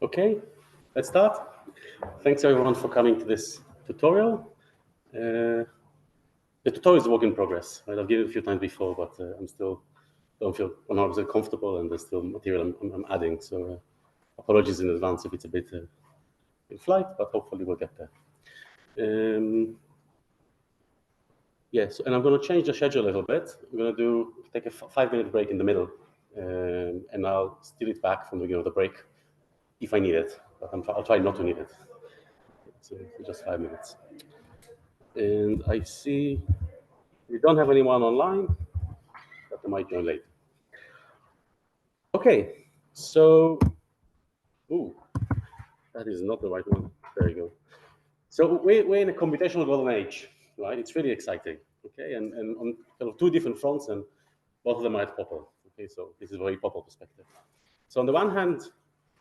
Okay, let's start. Thanks everyone for coming to this tutorial. The tutorial is a work in progress. Right? I've given it a few times before, but I'm still don't feel 100% comfortable, and there's still material I'm adding. So apologies in advance if it's a bit in flight, but hopefully we'll get there. Yes, and I'm going to change the schedule a little bit. I'm going to take a 5-minute break in the middle, and I'll steal it back from the beginning of the break if I need it, but I'll try not to need it. So just 5 minutes. And I see we don't have anyone online, but they might join late. Okay, so, that is not the right one. There you go. So we're in a computational golden age, right? It's really exciting, okay? And on kind of two different fronts, and both of them are at POPL, okay? So this is a very POPL perspective. So on the one hand,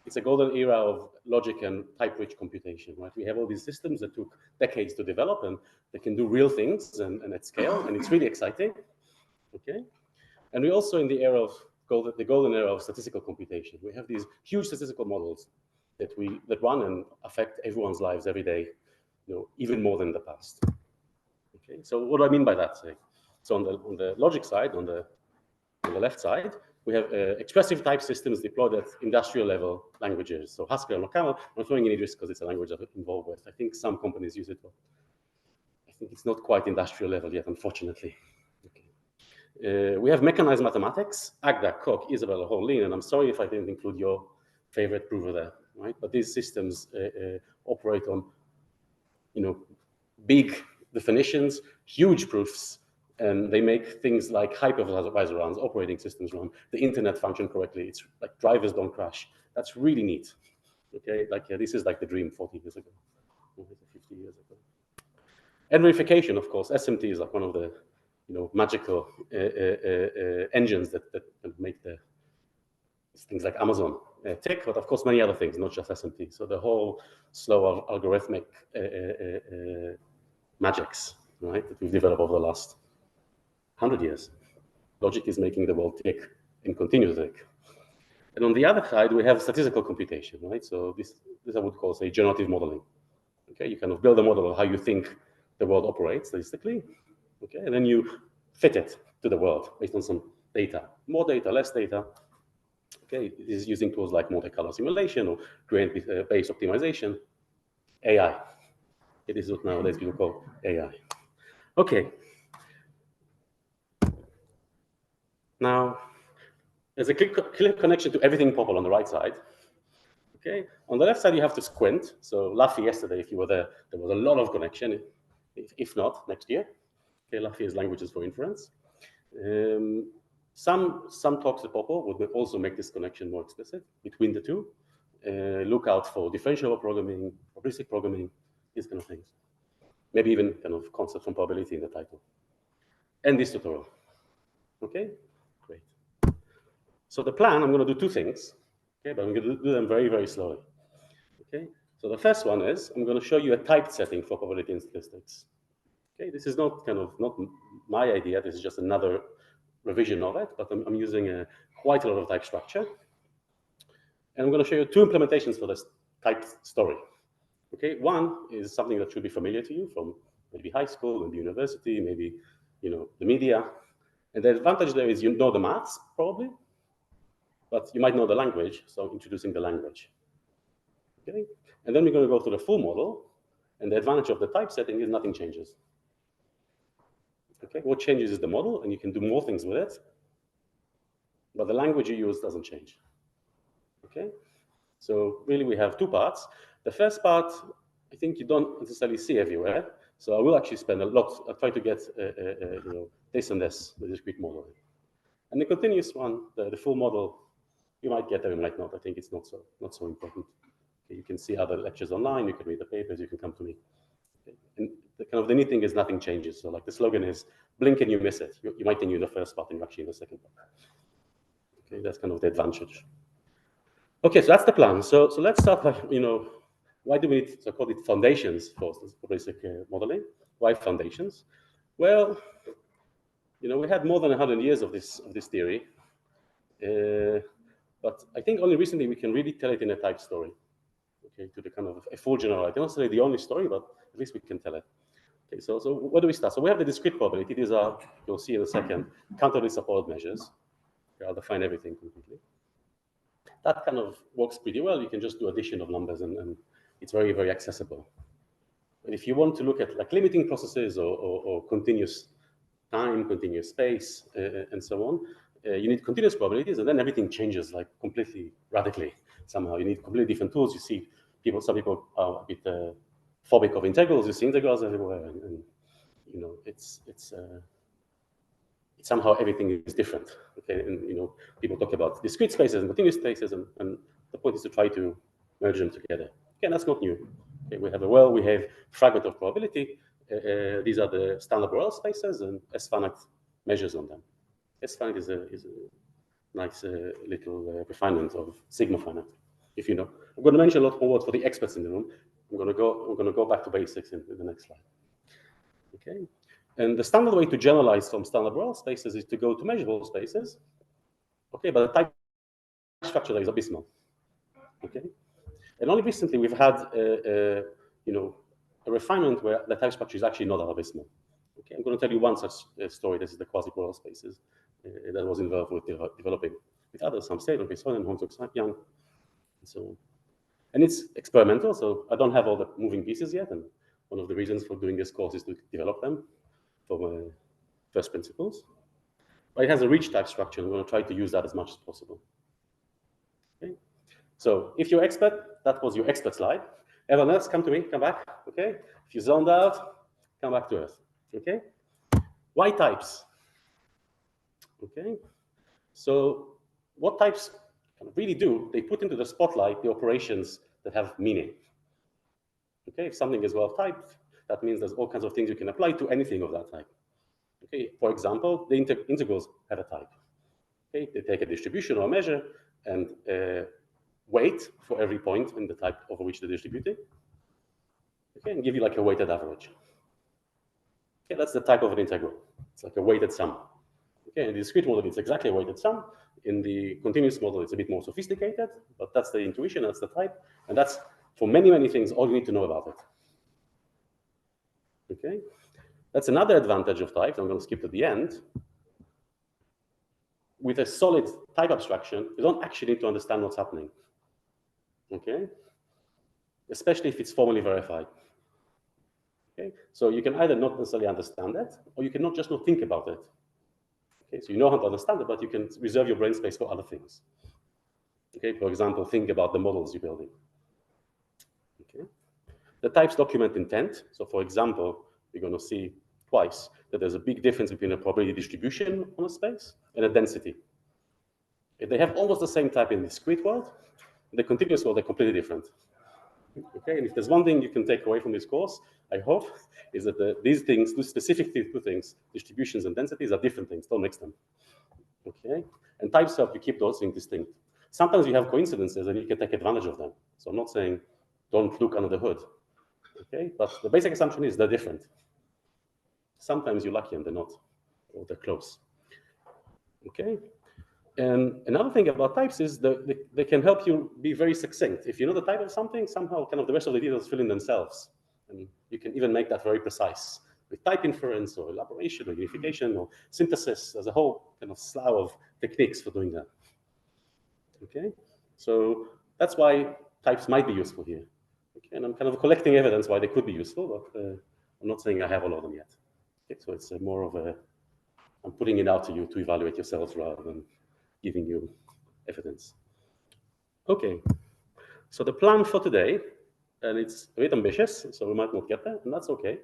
it's a golden era of logic and type-rich computation, right? We have all these systems that took decades to develop, and they can do real things and at scale, and it's really exciting, okay? And we're also in the era of the golden era of statistical computation. We have these huge statistical models that run and affect everyone's lives every day, even more than in the past. Okay, so what do I mean by that? So on the logic side, on the left side, we have expressive type systems deployed at industrial level languages. So Haskell and Locale, I'm not throwing any risk because it's a language I'm involved with. I think some companies use it, but I think it's not quite industrial level yet, unfortunately. Okay. We have mechanized mathematics, Agda, Koch, Isabella, Horlin, and I'm sorry if I didn't include your favorite prover there, right? But these systems operate on, big definitions, huge proofs, and they make things like hypervisor runs, operating systems run, the internet function correctly. It's like drivers don't crash. That's really neat. Okay, this is like the dream 40 years ago, 50 years ago. And verification, of course, SMT is like one of the magical engines that make things like Amazon tick, but of course many other things, not just SMT. So the whole slow algorithmic magics, right, that we've developed over the last 100 years. Logic is making the world tick and continue to tick. And on the other side, we have statistical computation, right? So this I would call, say, generative modeling. Okay, you kind of build a model of how you think the world operates statistically, okay, and then you fit it to the world based on some data, more data, less data. Okay, this is using tools like multi-color simulation or gradient-based optimization, AI. It is what nowadays people call AI. Okay. Now, there's a clear connection to everything POPL on the right side. Okay, on the left side you have to squint. So Laffy yesterday, if you were there, there was a lot of connection. If not, next year. Okay, Laffy is languages for inference. Some talks at POPL would also make this connection more explicit between the two. Look out for differential programming, probabilistic programming, these kind of things. Maybe even kind of concepts from probability in the title. And this tutorial. Okay, great. So the plan, I'm going to do two things. Okay, but I'm going to do them very, very slowly. Okay, so the first one is I'm going to show you a typed setting for probability and statistics. Okay, this is not my idea. This is just another revision of it, but I'm using quite a lot of type structure. And I'm going to show you two implementations for this typed story. Okay, one is something that should be familiar to you from maybe high school, maybe university, maybe the media. And the advantage there is you know the maths probably, but you might know the language, so introducing the language. Okay, and then we're going to go through the full model, and the advantage of the type setting is nothing changes. Okay, what changes is the model, and you can do more things with it, but the language you use doesn't change. Okay, so really we have two parts. The first part, I think you don't necessarily see everywhere, so I will actually spend a lot. I'll try to get this and this, the discrete model. And the continuous one, the full model, you might get there, you might not. I think it's not so important. Okay, you can see other lectures online. You can read the papers. You can come to me. Okay. And the neat thing is nothing changes. So like the slogan is, blink and you miss it. You might think you're in the first part and you're actually in the second part. Okay, that's kind of the advantage. Okay, so that's the plan. So let's start by, why do we need, so call it foundations for basic modeling? Why foundations? Well, we had more than 100 years of this theory, but I think only recently we can really tell it in a type story. okay, to the kind of a full generality. Not necessarily the only story, but at least we can tell it. Okay, so where do we start? So we have the discrete probability. These are, you'll see in a second, countably supported measures. Okay, I'll define everything completely. That kind of works pretty well. You can just do addition of numbers, and it's very, very accessible. But if you want to look at like limiting processes or continuous time, continuous space, and so on, you need continuous probabilities, and then everything changes like completely radically. Somehow you need completely different tools. You see people, some people are a bit phobic of integrals. You see integrals everywhere, and you know it's somehow everything is different. Okay, and you know people talk about discrete spaces and continuous spaces, and the point is to try to merge them together. Okay, that's not new. Okay, we have a well-behaved fragment of probability. These are the standard Borel spaces, and S-finite measures on them. S-finite is a nice little refinement of sigma finite. If you know, I'm going to mention a lot more words for the experts in the room. We're going to go back to basics in the next slide. Okay, and the standard way to generalize from standard Borel spaces is to go to measurable spaces. Okay, but the type structure there is abysmal. Okay, and only recently we've had you know, a refinement where the type structure is actually not that abysmal. Okay, I'm going to tell you one such story. This is the quasi-Borel spaces that was involved with developing with others, some state, okay, Sonnen, Honzuk, Young, and so on. And it's experimental, so I don't have all the moving pieces yet. And one of the reasons for doing this course is to develop them from first principles. But it has a rich type structure. I'm going to try to use that as much as possible. Okay. So if you're expert, that was your expert slide. Everyone else, come to me, come back. Okay. If you zoned out, come back to Earth. Okay. Why types? Okay. So what types really do, they put into the spotlight the operations that have meaning. Okay, if something is well typed, that means there's all kinds of things you can apply to anything of that type. Okay, for example, the integrals have a type. Okay, they take a distribution or a measure and weight for every point in the type over which they're distributing. Okay, and give you like a weighted average. Okay, that's the type of an integral. It's like a weighted sum. Okay, in the discrete model, it's exactly a weighted sum. In the continuous model, it's a bit more sophisticated, but that's the intuition, that's the type, and that's, for many, many things, all you need to know about it. Okay, that's another advantage of types. I'm going to skip to the end. With a solid type abstraction, you don't actually need to understand what's happening. Okay, especially if it's formally verified. Okay, so you can either not necessarily understand it, or you cannot just not think about it. Okay, so you know how to understand it, but you can reserve your brain space for other things. Okay, for example, think about the models you're building. Okay, the types document intent. So, for example, you're going to see twice that there's a big difference between a probability distribution on a space and a density. If they have almost the same type in the discrete world, in the continuous world, they're completely different. Okay, and if there's one thing you can take away from this course, I hope, is that these things, these specific two things, distributions and densities, are different things. Don't mix them. Okay, and types help you keep those things distinct. Sometimes you have coincidences and you can take advantage of them. So I'm not saying don't look under the hood. Okay, but the basic assumption is they're different. Sometimes you're lucky and they're not, or they're close. Okay, and another thing about types is that they can help you be very succinct. If you know the type of something, somehow kind of the rest of the details fill in themselves. And you can even make that very precise with type inference or elaboration or unification or synthesis. There's a whole kind of slough of techniques for doing that. Okay, so that's why types might be useful here. Okay, and I'm kind of collecting evidence why they could be useful, but I'm not saying I have all of them yet. Okay, so it's more of a, I'm putting it out to you to evaluate yourselves rather than giving you evidence. Okay, so the plan for today, and it's a bit ambitious, so we might not get there, and that's okay.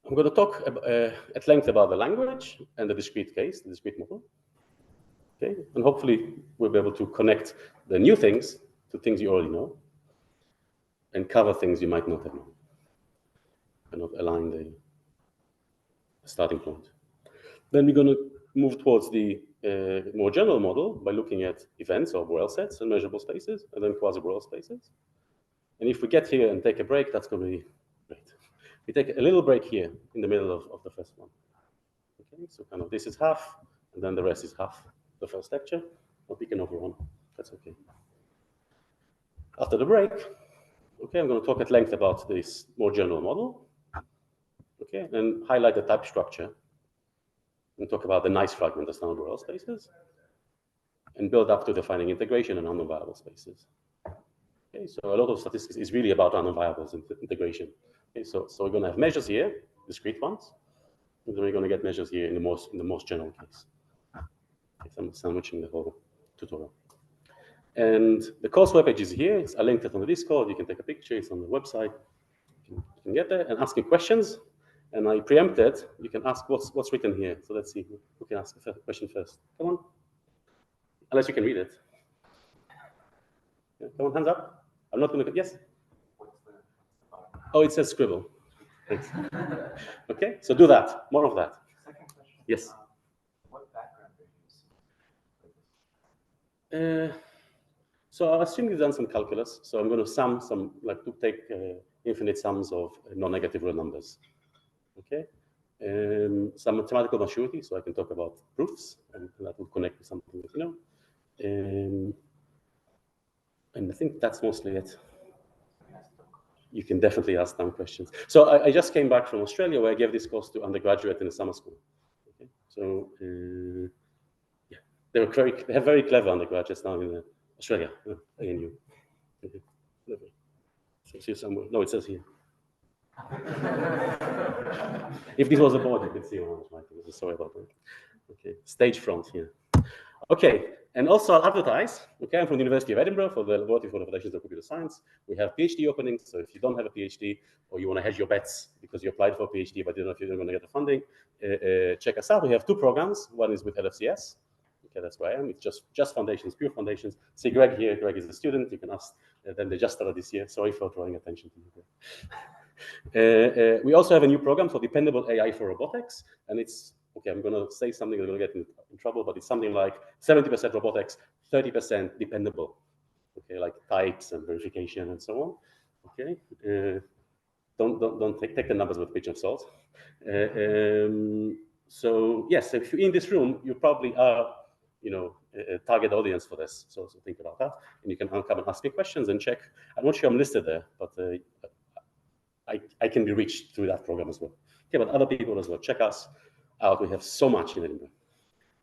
I'm going to talk at length about the language and the discrete case, the discrete model. Okay, and hopefully we'll be able to connect the new things to things you already know and cover things you might not have known, and not align the starting point. Then we're going to move towards the more general model by looking at events or Borel sets and measurable spaces, and then quasi-Borel spaces. And if we get here and take a break, that's going to be great. We take a little break here in the middle of the first one. Okay, so kind of this is half, and then the rest is half the first lecture. Not we can overrun. That's okay. After the break, okay, I'm going to talk at length about this more general model, okay, and highlight the type structure, and talk about the nice fragment of standard Borel spaces, and build up to defining integration and random variable spaces. Okay, so a lot of statistics is really about random variables and integration. Okay, so we're going to have measures here, discrete ones, and then we're going to get measures here in the most general case. Okay, so I'm sandwiching the whole tutorial. And the course webpage is here. I linked it on the Discord. You can take a picture. It's on the website. You can get there and ask me questions. And I preempted. You can ask what's written here. So let's see who can ask a question first. Come on. Unless you can read it. Yeah, come on, hands up. I'm not going to. Yes. Oh, it says scribble. Thanks. Okay, so do that. More of that. Second question. Yes. What background do you use? So I assume you've done some calculus. So I'm going to sum some, like to take infinite sums of non-negative real numbers. Okay. Some mathematical maturity, so I can talk about proofs, and that will connect with something that you know. And I think that's mostly it. You can definitely ask dumb questions. So I just came back from Australia, where I gave this course to undergraduate in a summer school. Okay. So yeah, they have very clever undergraduates now in Australia, ANU. Okay. So see somewhere. No, it says here. If this was a board, you could see how much Michael. Sorry about that. Okay, stage front here. Okay, and also I'll advertise. Okay, I'm from the University of Edinburgh for the Laboratory for the Foundations of Computer Science. We have PhD openings, so if you don't have a PhD or you want to hedge your bets because you applied for a PhD but you don't know if you're going to get the funding, check us out. We have two programs. One is with LFCS. Okay, that's where I am. It's just foundations, pure foundations. See Greg here. Greg is a student. You can ask them. They just started this year. Sorry for drawing attention to you. We also have a new program for dependable AI for robotics, and it's okay. I'm going to say something. I'm going to get in trouble, but it's something like 70% robotics, 30% dependable. Okay, like types and verification and so on. Okay, don't take the numbers with a pinch of salt. So yes, if you're in this room, you probably are, you know, a target audience for this. So think about that, and you can come and ask me questions and check. I'm not sure I'm listed there, but I can be reached through that program as well. Okay, but other people as well. Check us out. We have so much in Edinburgh,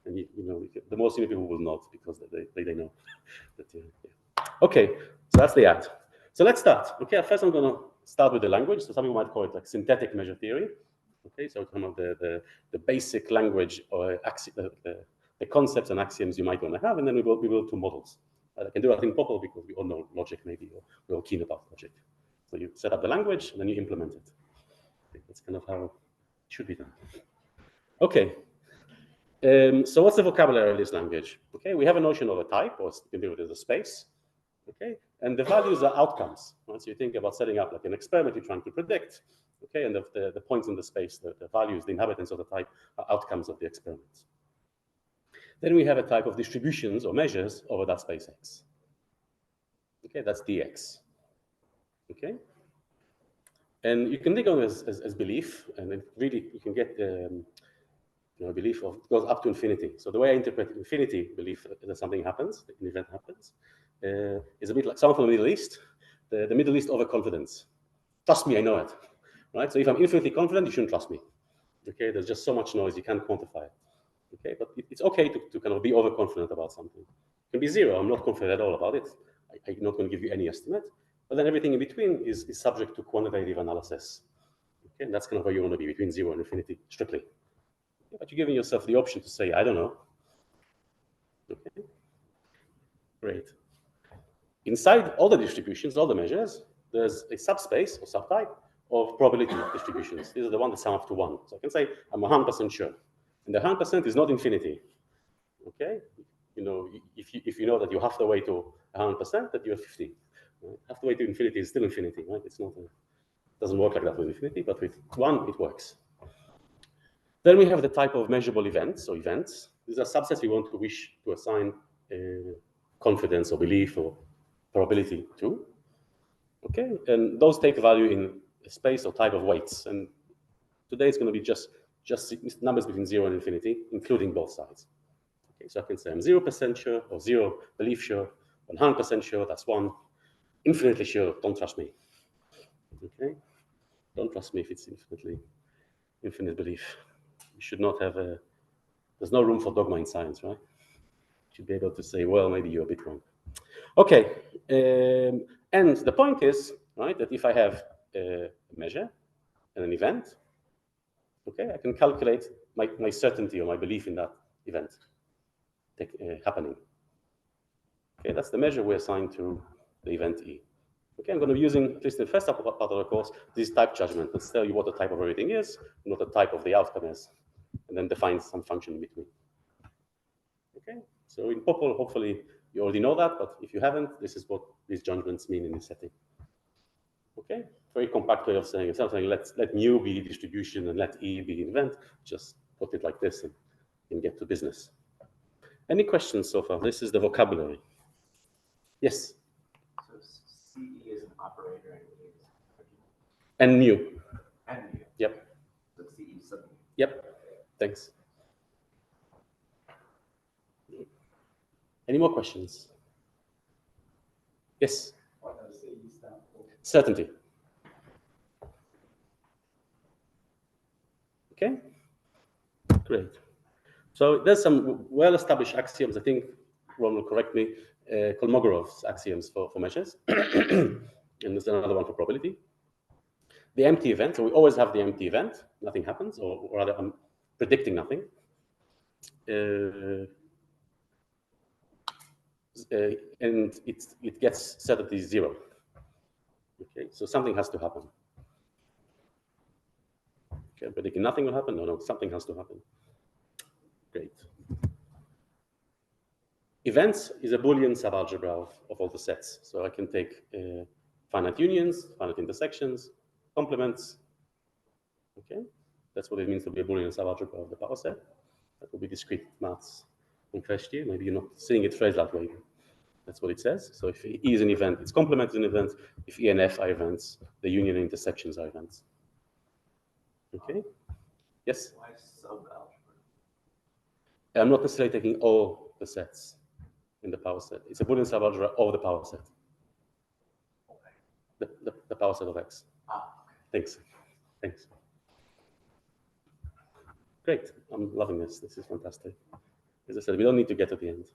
and you know, the most senior people will not because they know. That, yeah. Okay, so that's the ad. So let's start. Okay, first I'm going to start with the language. So some people might call it like synthetic measure theory. Okay, so kind of the basic language or the concepts and axioms you might want to have, and then we build two models. I can do that in POPL because we all know logic, maybe, or we're all keen about logic. So you set up the language, and then you implement it. Okay, that's kind of how it should be done. Okay. So what's the vocabulary of this language? Okay, we have a notion of a type, or you can do it as a space. Okay, and the values are outcomes. Right? So you think about setting up like an experiment you're trying to predict. Okay, and the points in the space, the values, the inhabitants of the type are outcomes of the experiments. Then we have a type of distributions or measures over that space X. Okay, that's dx. Okay, and you can think of it as belief, and then really you can get belief of goes up to infinity. So the way I interpret infinity belief that something happens, an event happens, is a bit like someone from the Middle East. The Middle East overconfidence. Trust me, I know it. Right? So if I'm infinitely confident, you shouldn't trust me. Okay, there's just so much noise, you can't quantify it. Okay, but it's okay to kind of be overconfident about something. It can be zero, I'm not confident at all about it. I'm not going to give you any estimate. But then everything in between is subject to quantitative analysis. Okay, and that's kind of where you want to be, between 0 and infinity, strictly. Okay, but you're giving yourself the option to say, I don't know. Okay, great. Inside all the distributions, all the measures, there's a subspace or subtype of probability distributions. These are the ones that sum up to 1. So I can say I'm 100% sure. And the 100% is not infinity. Okay? You know, if you know that you're half the way to 100%, that you're 50. Right? Half the way to infinity is still infinity, right? It's not it doesn't work like that with infinity, but with 1, it works. Then we have the type of measurable events or events. These are subsets we want to wish to assign confidence or belief or probability to. Okay, and those take a value in a space or type of weights. And today it's going to be just numbers between 0 and infinity, including both sides. Okay, so I can say I'm 0% sure or 0 belief sure, 100% sure, that's 1. infinitely sure, don't trust me. Okay? Don't trust me if it's infinite belief. You should not have a, there's no room for dogma in science, right? You should be able to say, well, maybe you're a bit wrong. Okay, and the point is, right, that if I have a measure and an event, okay, I can calculate my certainty or my belief in that event happening. Okay, that's the measure we assign to the event E. Okay, I'm going to be using, at least in the first part of the course, this type judgment. Let's tell you what the type of everything is, and what the type of the outcome is, and then define some function in between. Okay, so in POPL, hopefully you already know that, but if you haven't, this is what these judgments mean in this setting. Okay, very compact way of saying it. Something let mu be distribution and let E be event. Just put it like this and get to business. Any questions so far? This is the vocabulary. Yes? So CE is an operator and E is And mu. and mu. Yep. So CE is something. Yep. Thanks. Any more questions? Yes? What does CE stand for? Certainty. Okay? Great. So there's some well-established axioms, I think Ron will correct me, Kolmogorov's axioms for measures. And there's another one for probability. The empty event, so we always have the empty event, nothing happens, or rather I'm predicting nothing. And it gets certainty 0. Okay, so something has to happen. Okay, I'm predicting nothing will happen. No, something has to happen. Great. Events is a Boolean subalgebra of all the sets. So I can take finite unions, finite intersections, complements. Okay, that's what it means to be a Boolean subalgebra of the power set. That will be discrete maths from first year. Maybe you're not seeing it phrased that way. That's what it says. So if E is an event, its complement is an event. If E and F are events, the union and intersections are events. Okay? Yes? Why subalgebra? I'm not necessarily taking all the sets in the power set. It's a Boolean subalgebra of the power set. Okay. The power set of X. Ah, okay. Thanks. Great. I'm loving this. This is fantastic. As I said, we don't need to get to the end.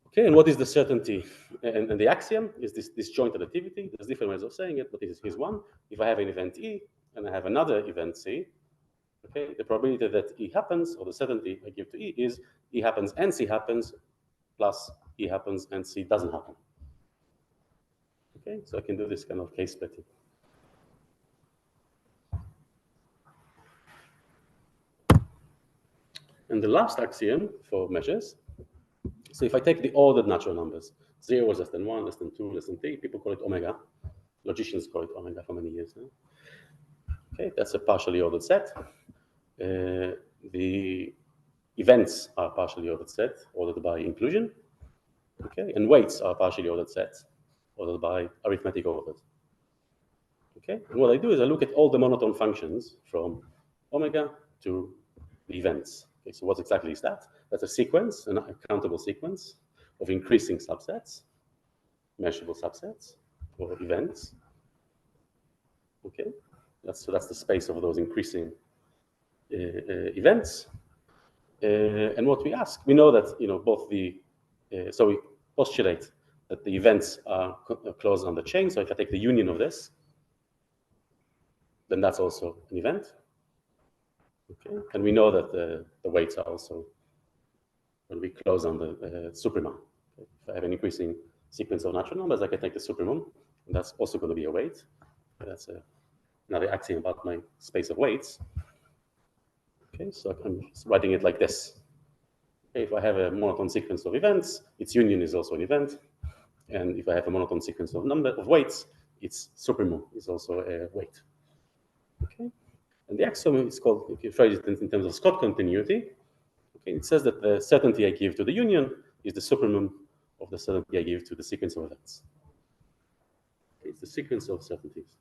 Okay, and what is the certainty? And the axiom is this disjoint additivity. There's different ways of saying it, but here's one. If I have an event E and I have another event C, okay, the probability that E happens, or the certainty I give to E, is E happens and C happens, plus E happens and C doesn't happen. Okay, so I can do this kind of case splitting. And the last axiom for measures, so if I take the ordered natural numbers, 0 is less than 1, less than 2, less than 3, people call it omega. Logicians call it omega for many years now. Okay, that's a partially ordered set. The events are partially ordered set, ordered by inclusion. Okay, and weights are partially ordered sets, ordered by arithmetic ordered. Okay, and what I do is I look at all the monotone functions from omega to the events. Okay, so what exactly is that? That's a sequence, an accountable sequence of increasing subsets, measurable subsets, or events. Okay, that's the space of those increasing events. And what we ask, we know that both the so we postulate that the events are closed on the chain. So if I take the union of this, then that's also an event. Okay, and we know that the weights are also when we close on the supremum. Okay? If I have an increasing sequence of natural numbers, I can take the supremum, and that's also going to be a weight. Okay, that's another axiom about my space of weights. Okay, so I'm writing it like this. Okay, if I have a monotone sequence of events, its union is also an event. And if I have a monotone sequence of weights, its supremum is also a weight. Okay, and the axiom is called, if you phrase it in terms of Scott continuity, okay, it says that the certainty I give to the union is the supremum of the certainty I give to the sequence of events. Okay, it's the sequence of certainties.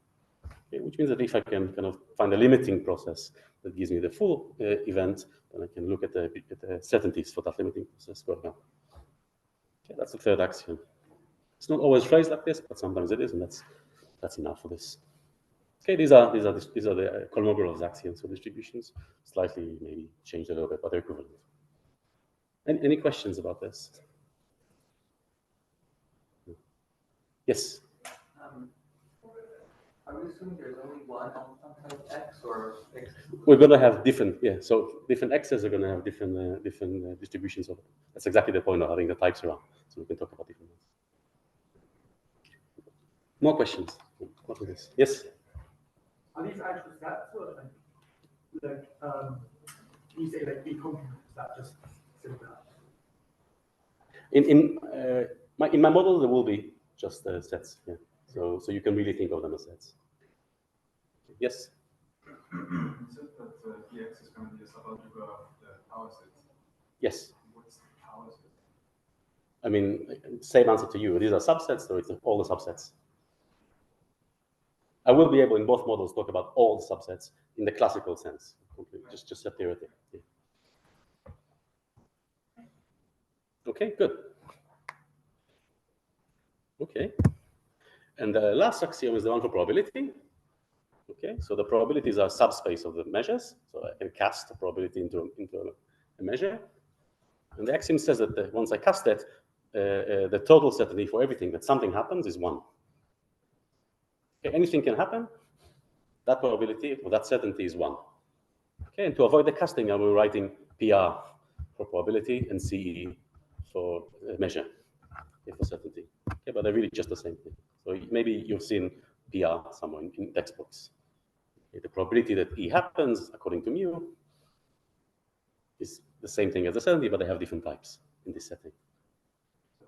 Okay, which means that if I can kind of find a limiting process that gives me the full event, then I can look at the certainties for that limiting process going on. Okay, that's the third axiom. It's not always phrased like this, but sometimes it is, and that's enough for this. Okay, these are the Kolmogorov axioms for distributions, slightly maybe changed a little bit, but they're equivalent. Any questions about this? Yes. Are we assuming there's only one type of x, or x? We're going to have different, yeah. So different x's are going to have different distributions of it. That's exactly the point of having the types around. So we can talk about different ones. More questions? What is this? Yes. Are these actual sets, or like you say like B complement? Is that just simple? In my model, there will be just sets. Yeah. So you can really think of them as sets. Yes. You said that Dx is going to be a subalgebra of the power set. Yes. What's the power set? I mean, same answer to you. These are subsets, so it's all the subsets. I will be able in both models talk about all the subsets in the classical sense, just a theoretic. Yeah. Okay, good. Okay. And the last axiom is the one for probability. Okay, so the probabilities are subspace of the measures. So I can cast a probability into a measure. And the axiom says that once I cast it, the total certainty for everything that something happens is 1. Okay, anything can happen. That probability or that certainty is 1. Okay, and to avoid the casting, I will be writing PR for probability and CE for measure, for certainty. Okay, but they're really just the same thing. So maybe you've seen PR somewhere in textbooks. Okay, the probability that E happens according to mu is the same thing as the certainty, but they have different types in this setting. So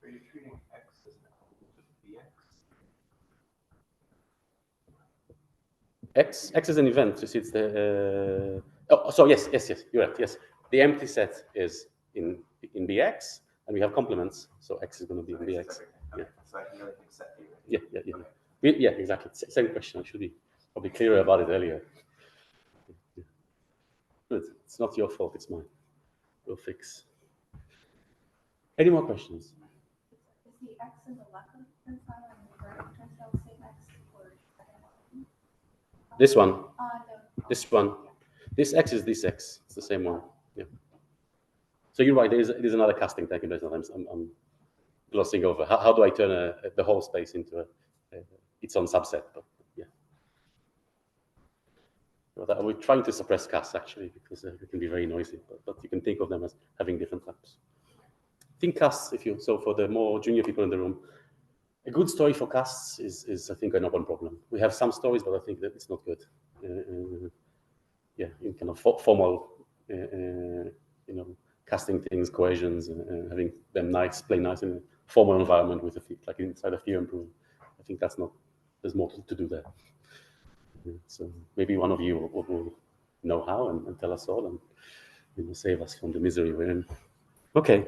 are you treating x as an element of bx? X is an event. You see, it's the so yes, you're right. Yes, the empty set is in bx, and we have complements, so x is going to be in bx. Okay. So I can really accept you. Yeah, exactly. Same question. I should be probably clearer about it earlier. Yeah. Good. It's not your fault. It's mine. We'll fix. Any more questions? Is the x in the left-hand side and the right-hand side the same x, or this one. no. This one. Yeah. This x is this x. It's the same one. Yeah. So you're right. There's another casting taking place. Sometimes I'm glossing over. How do I turn the whole space into its own subset? But yeah. But we're trying to suppress casts actually because it can be very noisy. But you can think of them as having different types. Think casts so for the more junior people in the room. A good story for casts is I think an open problem. We have some stories, but I think that it's not good. Yeah, in kind of formal, casting things, cohesions, having them play nice in a formal environment with like inside a theorem proof. I think that's not. There's more to do there. So maybe one of you will know how and tell us all and save us from the misery we're in. Okay.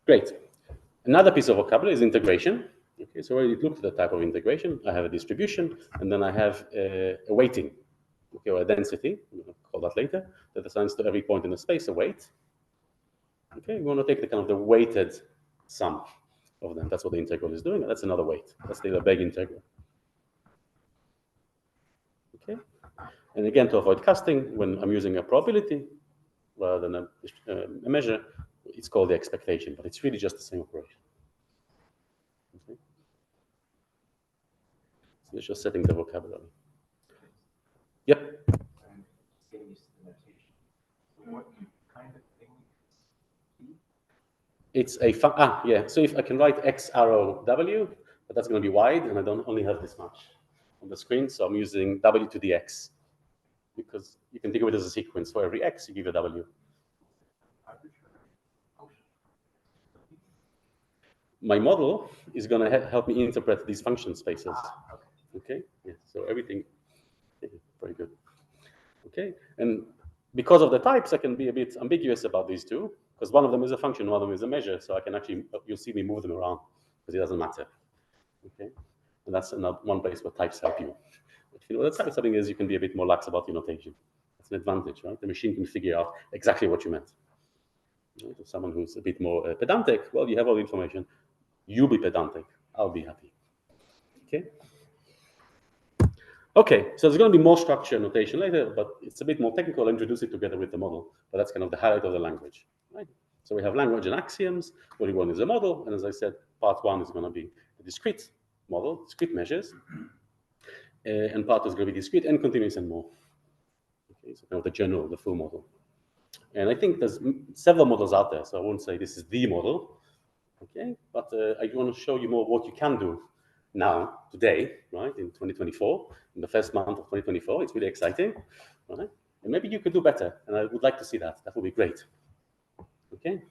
Great. Another piece of vocabulary is integration. Okay, so I already looked at the type of integration. I have a distribution, and then I have a weighting, okay, or a density. We'll call that later. That assigns to every point in the space a weight. Okay, we want to take the kind of the weighted sum of them. That's what the integral is doing. That's another weight. That's the Lebesgue integral. Okay, and again, to avoid casting, when I'm using a probability rather than a measure, it's called the expectation, but it's really just the same operation. Okay. So it's just setting the vocabulary. Yep. I'm getting used to the notation. What kind of thing? It's a yeah. So if I can write x arrow w, but that's going to be wide, and I don't only have this much on the screen, so I'm using w to the x because you can think of it as a sequence. For every x, you give a w. My model is going to help me interpret these function spaces. Okay. Yeah. So everything. Yeah, very good. Okay. And because of the types, I can be a bit ambiguous about these two, because one of them is a function, one of them is a measure. So I can actually, you'll see me move them around because it doesn't matter. Okay. And that's one place where types help you. But if you know what type something is, you can be a bit more lax about your notation. That's an advantage, right? The machine can figure out exactly what you meant. Right? So someone who's a bit more pedantic, well, you have all the information. You be pedantic, I'll be happy. Okay. Okay, so there's going to be more structure and notation later, but it's a bit more technical. I'll introduce it together with the model, but that's kind of the highlight of the language. Right? So we have language and axioms. What one is a model, and as I said, part one is going to be the discrete model, discrete measures, and part two is going to be discrete and continuous and more. Okay, so kind of the general, the full model. And I think there's several models out there, so I won't say this is the model. Okay, but I want to show you more what you can do now, today, right, in 2024, in the first month of 2024. It's really exciting, right? And maybe you could do better, and I would like to see that. That would be great. Okay,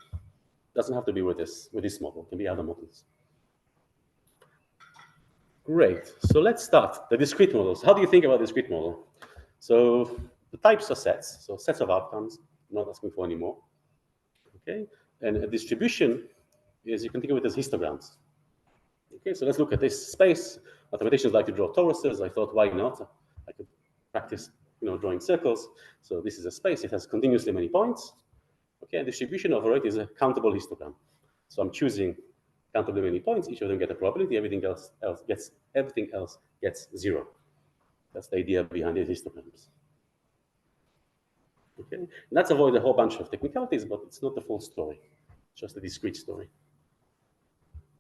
doesn't have to be with this model. It can be other models. Great. So let's start the discrete models. How do you think about the discrete model? So the types are sets, so sets of outcomes. I'm not asking for any more. Okay, and a distribution is, you can think of it as histograms. Okay, so let's look at this space. Mathematicians like to draw toruses. I thought, why not? I could practice, drawing circles. So this is a space. It has continuously many points. Okay, and distribution over it is a countable histogram. So I'm choosing countably many points. Each of them get a probability. Everything else gets 0. That's the idea behind these histograms. Okay, and let's avoid a whole bunch of technicalities, but it's not the full story. It's just a discrete story.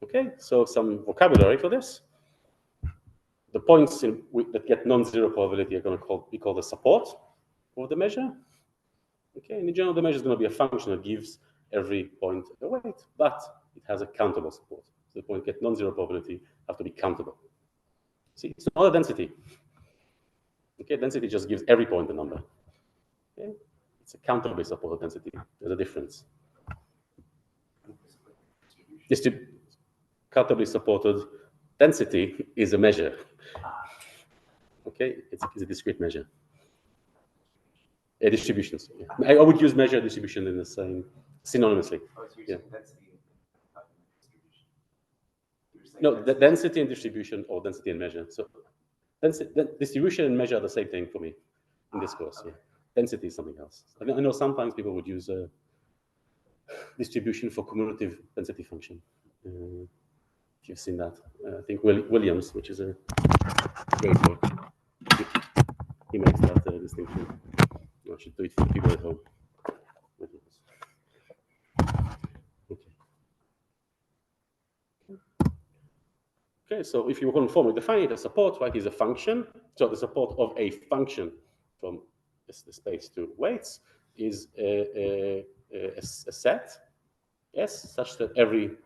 Okay, so some vocabulary for this. The points that get non-zero probability are going to be called the support of the measure. Okay, and in general, the measure is going to be a function that gives every point a weight, but it has a countable support. So the point get non-zero probability have to be countable. See, it's not a density. Okay, density just gives every point a number. Okay, it's a countably supported density. There's a difference. Countably supported density is a measure. Okay, it's a discrete measure. Distributions. Yeah. I would use measure distribution in the same synonymously. Oh, so yeah. Density and distribution. No, the density and distribution, or density and measure. So distribution and measure are the same thing for me in this course. Okay. Yeah. Density is something else. I know sometimes people would use distribution for cumulative density function. If you've seen that, I think Williams, which is a great work, he makes that distinction. I should do it for the people at home. Okay, so if you want to formally define it, a support, right, is a function. So the support of a function from the space to weights is a set, S, such that every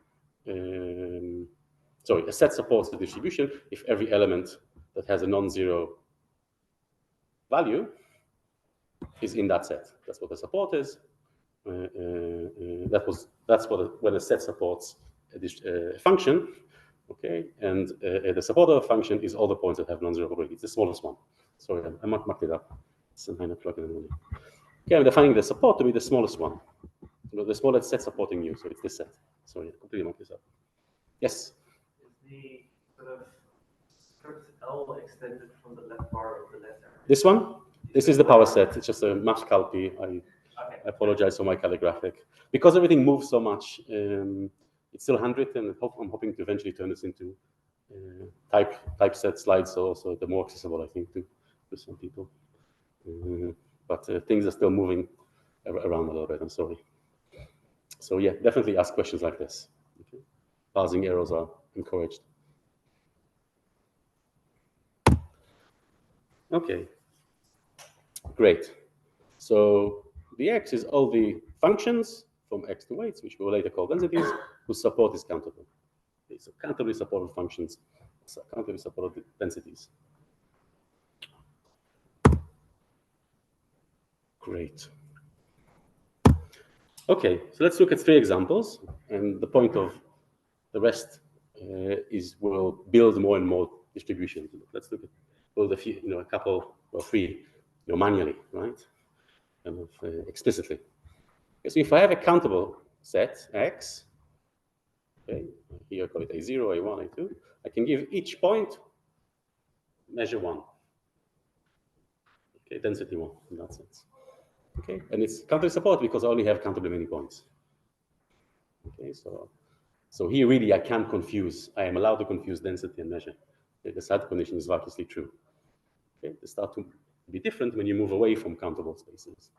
a set supports the distribution if every element that has a non-zero value is in that set. That's what the support is. That's what when a set supports a function. Okay, and the support of a function is all the points that have non-zero probability. It's the smallest one. Sorry, I marked it up. It's a 9 o'clock in the morning. Okay, I'm defining the support to be the smallest one. The smallest set supporting you, so it's this set. Sorry, I completely marked this up. Yes? Is the sort of script L extended from the left bar of the letter? This one? This is the power set. It's just a math calpi. I apologize for my calligraphic. Because everything moves so much, it's still handwritten. I'm hoping to eventually turn this into typeset slides, so they're more accessible, I think, to some people. But things are still moving around a little bit. I'm sorry. So yeah, definitely ask questions like this. Okay. Parsing errors are encouraged. Okay, great. So the X is all the functions from X to weights, which we will later call densities, whose support is countable. Okay, so countably supported functions, countably supported densities. Great. Okay, so let's look at 3 examples, and the point of the rest is we'll build more and more distributions. Let's look at build a few, a couple or 3, manually, right? Kind of explicitly. Okay, so if I have a countable set X, okay, here I call it A0, A1, A2, I can give each point measure 1. Okay, density 1 in that sense. Okay, and it's countably supported because I only have countably many points. Okay, so here really I can confuse. I am allowed to confuse density and measure. Okay, the sad condition is obviously true. Okay, they start to be different when you move away from countable spaces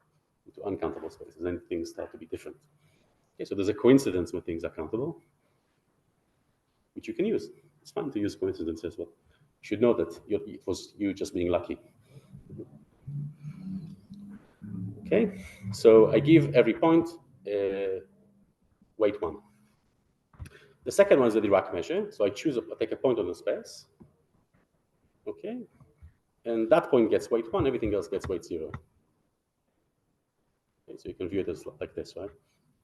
into uncountable spaces, then things start to be different. Okay, so there's a coincidence when things are countable, which you can use. It's fine to use coincidences, but you should know that it was you just being lucky. Okay, so I give every point weight 1. The second one is the Dirac measure. So I take a point on the space. Okay, and that point gets weight 1, everything else gets weight 0. Okay, so you can view it as like this, right?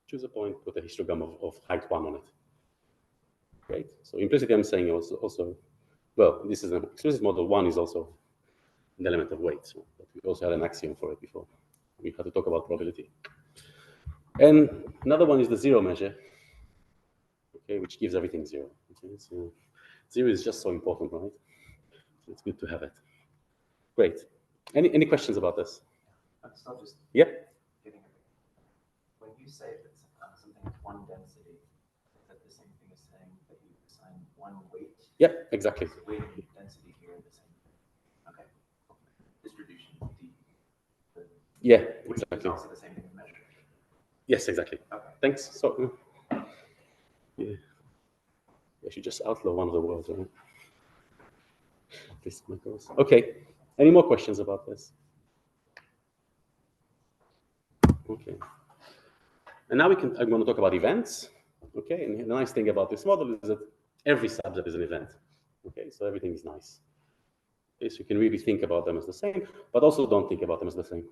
Choose a point, put a histogram of height 1 on it. Great. So implicitly I'm saying also, well, this is an explicit model. 1 is also an element of weight. So, but we also had an axiom for it before. We had to talk about probability. And another one is the 0 measure, okay, which gives everything 0. Okay, so 0 is just so important, right? So it's good to have it. Great. Any questions about this? I'm still just Yeah. getting it. When you say that something is one density, is that the same thing as saying that you assign one weight? Yeah, exactly. So weight and density here are the same. Okay. Distribution D. Yeah, Which exactly. is also the same thing as measure. Yes, exactly. Okay. Thanks. So, yeah, I should just outlaw one of the words, right? This goes. Okay. Any more questions about this? Okay. And now I'm going to talk about events. Okay. And the nice thing about this model is that every subset is an event. Okay. So everything is nice. Okay, so you can really think about them as the same, but also don't think about them as the same.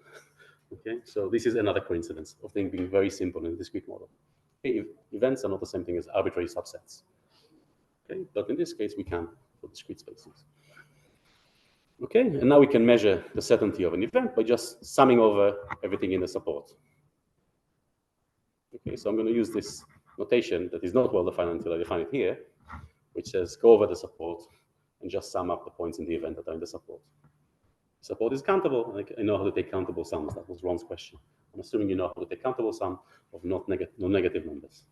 Okay. So this is another coincidence of things being very simple in a discrete model. Okay, events are not the same thing as arbitrary subsets. Okay. But in this case, we can for discrete spaces. Okay, and now we can measure the certainty of an event by just summing over everything in the support. Okay, so I'm going to use this notation that is not well defined until I define it here, which says go over the support and just sum up the points in the event that are in the support. Support is countable, and I know how to take countable sums. That was Ron's question. I'm assuming you know how to take countable sum of non-negative numbers.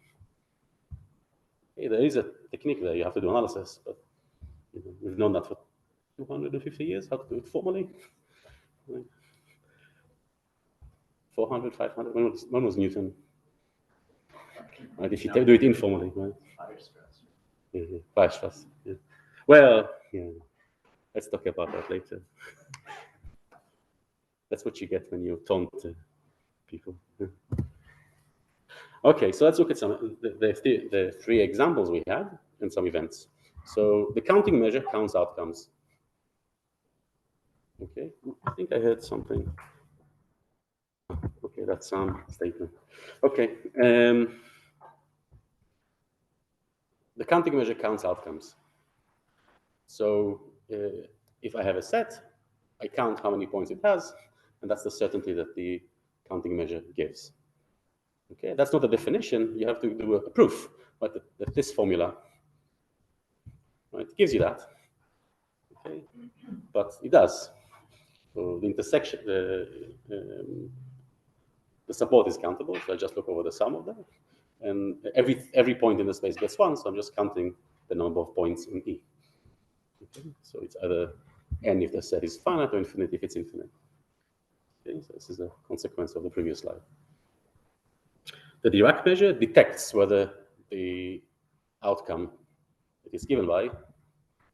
Okay, there is a technique there. You have to do analysis, but we've known that for 250 years, how to do it formally. 400, 500, when was Newton? Right, if you do it informally, right? Fire stress. Yeah, fire stress. Yeah. Well, yeah. Let's talk about that later. That's what you get when you taunt people. Yeah. Okay, so let's look at some the 3 examples we had and some events. So the counting measure counts outcomes. Okay, I think I heard something. Okay, that's some statement. Okay, the counting measure counts outcomes. So if I have a set, I count how many points it has, and that's the certainty that the counting measure gives. Okay, that's not a definition. You have to do a proof, but that this formula, right, gives you that. Okay, but it does. So the intersection, the support is countable. So I just look over the sum of them, and every point in the space gets 1. So I'm just counting the number of points in E. Okay, so it's either n if the set is finite or infinite if it's infinite. Okay, so this is a consequence of the previous slide. The Dirac measure detects whether the outcome it is given by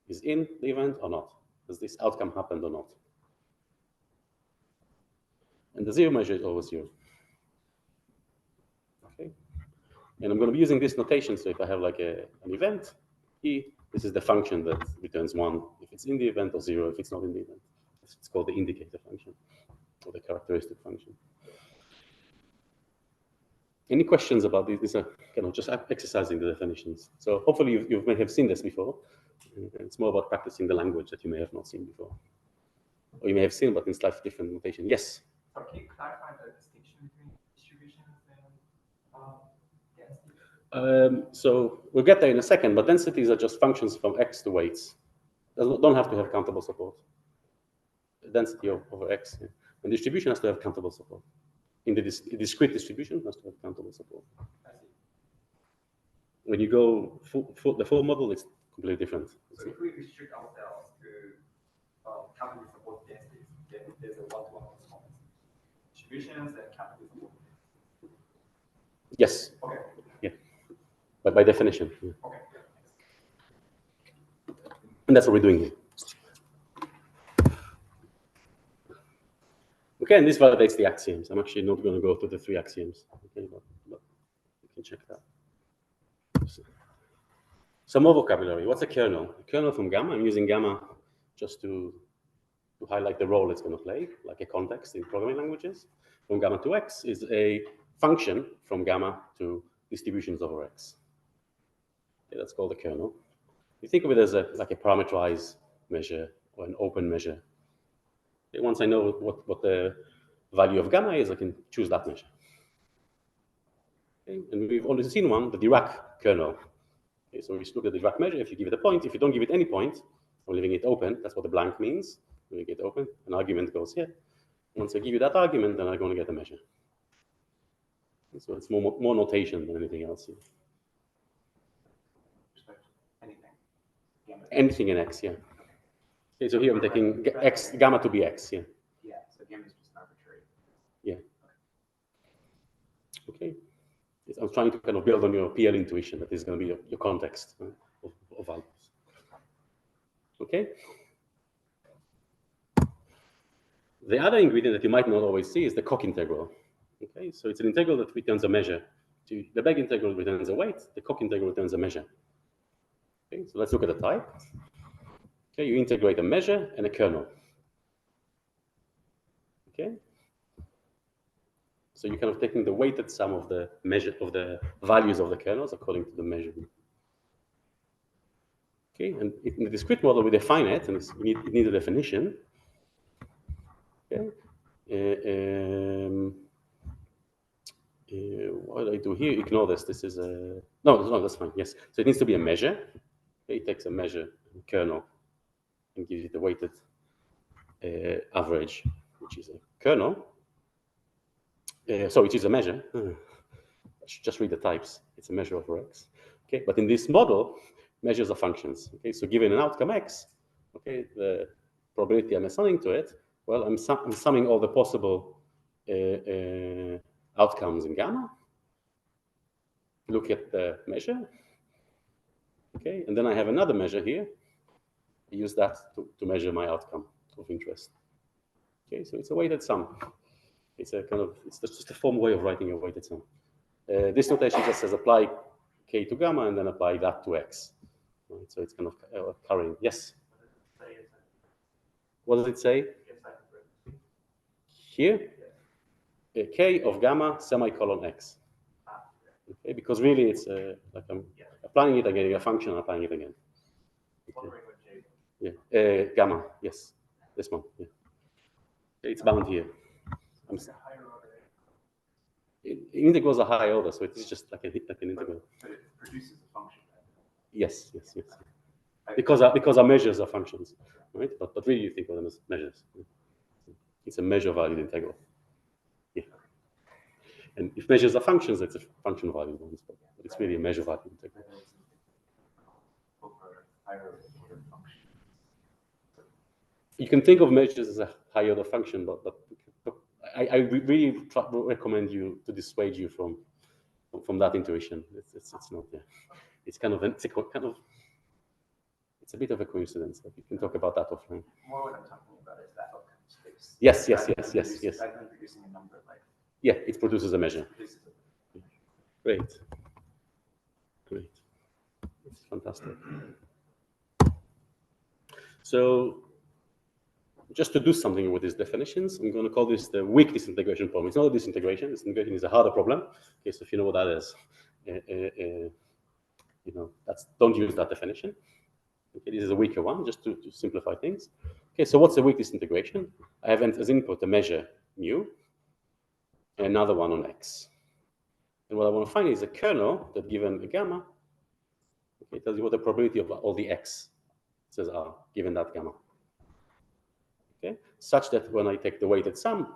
is in the event or not. Does this outcome happen or not? And the 0 measure is always 0. Okay, and I'm going to be using this notation. So if I have like an event, E, this is the function that returns 1 if it's in the event, or 0 if it's not in the event. It's called the indicator function or the characteristic function. Any questions about these? These are kind of just exercising the definitions. So hopefully you may have seen this before. It's more about practicing the language that you may have not seen before. Or you may have seen, but in slightly different notation. Yes? So can you clarify the distinction between distributions and density? So we'll get there in a second, but densities are just functions from x to weights. Don't have to have countable support. Density over x. Yeah. And distribution has to have countable support. In the discrete distribution has to have countable support. When you go the full model, it's completely different. So if we restrict ourselves to categories of both densities, then there's a one-to-one response. Distributions and categories of both. Yes. Okay. Yeah. But by definition. Yeah. Okay. And that's what we're doing here. Okay, and this validates the axioms. I'm actually not going to go to the 3 axioms. Okay, but you can check that. Some more vocabulary. What's a kernel? A kernel from gamma. I'm using gamma just to highlight the role it's going to play, like a context in programming languages. From gamma to x is a function from gamma to distributions over x. Okay, that's called a kernel. You think of it as like a parameterized measure or an open measure. Okay, once I know what the value of gamma is, I can choose that measure. Okay, and we've already seen one, the Dirac kernel. Okay, so we just look at the Dirac measure. If you give it a point, if you don't give it any point, or leaving it open, that's what the blank means. When you get open, an argument goes here. Once I give you that argument, then I'm going to get a measure. And so it's more notation than anything else here. Anything. Anything in x, yeah. Okay, so here I'm taking x gamma to be x, yeah. Yeah, so gamma is just arbitrary. Yeah. Okay. Yes, I'm trying to kind of build on your PL intuition that this is going to be your context of values. Okay. The other ingredient that you might not always see is the Coq integral. Okay, so it's an integral that returns a measure. The bag integral returns a weight. The Coq integral returns a measure. Okay, so let's look at the type. Okay, you integrate a measure and a kernel. Okay. So you're kind of taking the weighted sum of the measure of the values of the kernels according to the measure. Okay, and in the discrete model, we define it, and it needs a definition. Okay. What did I do here? Ignore this. This is a no, that's fine. Yes, so it needs to be a measure. Okay, it takes a measure, a kernel, and gives it a weighted average, which is a kernel. So it is a measure. I should just read the types. It's a measure over x. Okay, but in this model, measures are functions. Okay, so given an outcome x, okay, the probability I'm assigning to it, well, I'm summing all the possible outcomes in gamma. Look at the measure. Okay, and then I have another measure here. I use that to measure my outcome of interest. Okay, so it's a weighted sum. It's a kind of, it's just a formal way of writing a weighted sum. This notation just says apply k to gamma and then apply that to x. Right, so it's kind of carrying. Yes? What does it say? Here? K of gamma semicolon x. Okay, because really it's like I'm applying it, I'm getting a function, I'm applying it again. Okay. Yeah, gamma, yes. This one, yeah. It's bound here. Integrals are high order, so it's just like an integral. But it produces a function. Yes. Because our measures are functions, right? But really you think of them as measures. It's a measure valued integral. Yeah. And if measures are functions, it's a function valued ones, but it's really a measure valued integral. You can think of measures as a higher order function, but I really recommend you to dissuade you from that intuition. It's not there. It's kind of it's a bit of a coincidence. But you can talk about that offline. More what I'm talking about is that outcome space. Yes. Rather than producing a number like. Yeah, it produces a measure. Great. It's fantastic. So, just to do something with these definitions, I'm going to call this the weak disintegration problem. It's not a disintegration. Disintegration is a harder problem. Okay, so if you know what that is, don't use that definition. Okay, this is a weaker one, just to simplify things. Okay, so what's a weak disintegration? I have as input a measure mu, and another one on x. And what I want to find is a kernel that, given a gamma, okay, tells you what the probability of all the x says are given that gamma. Okay, such that when I take the weighted sum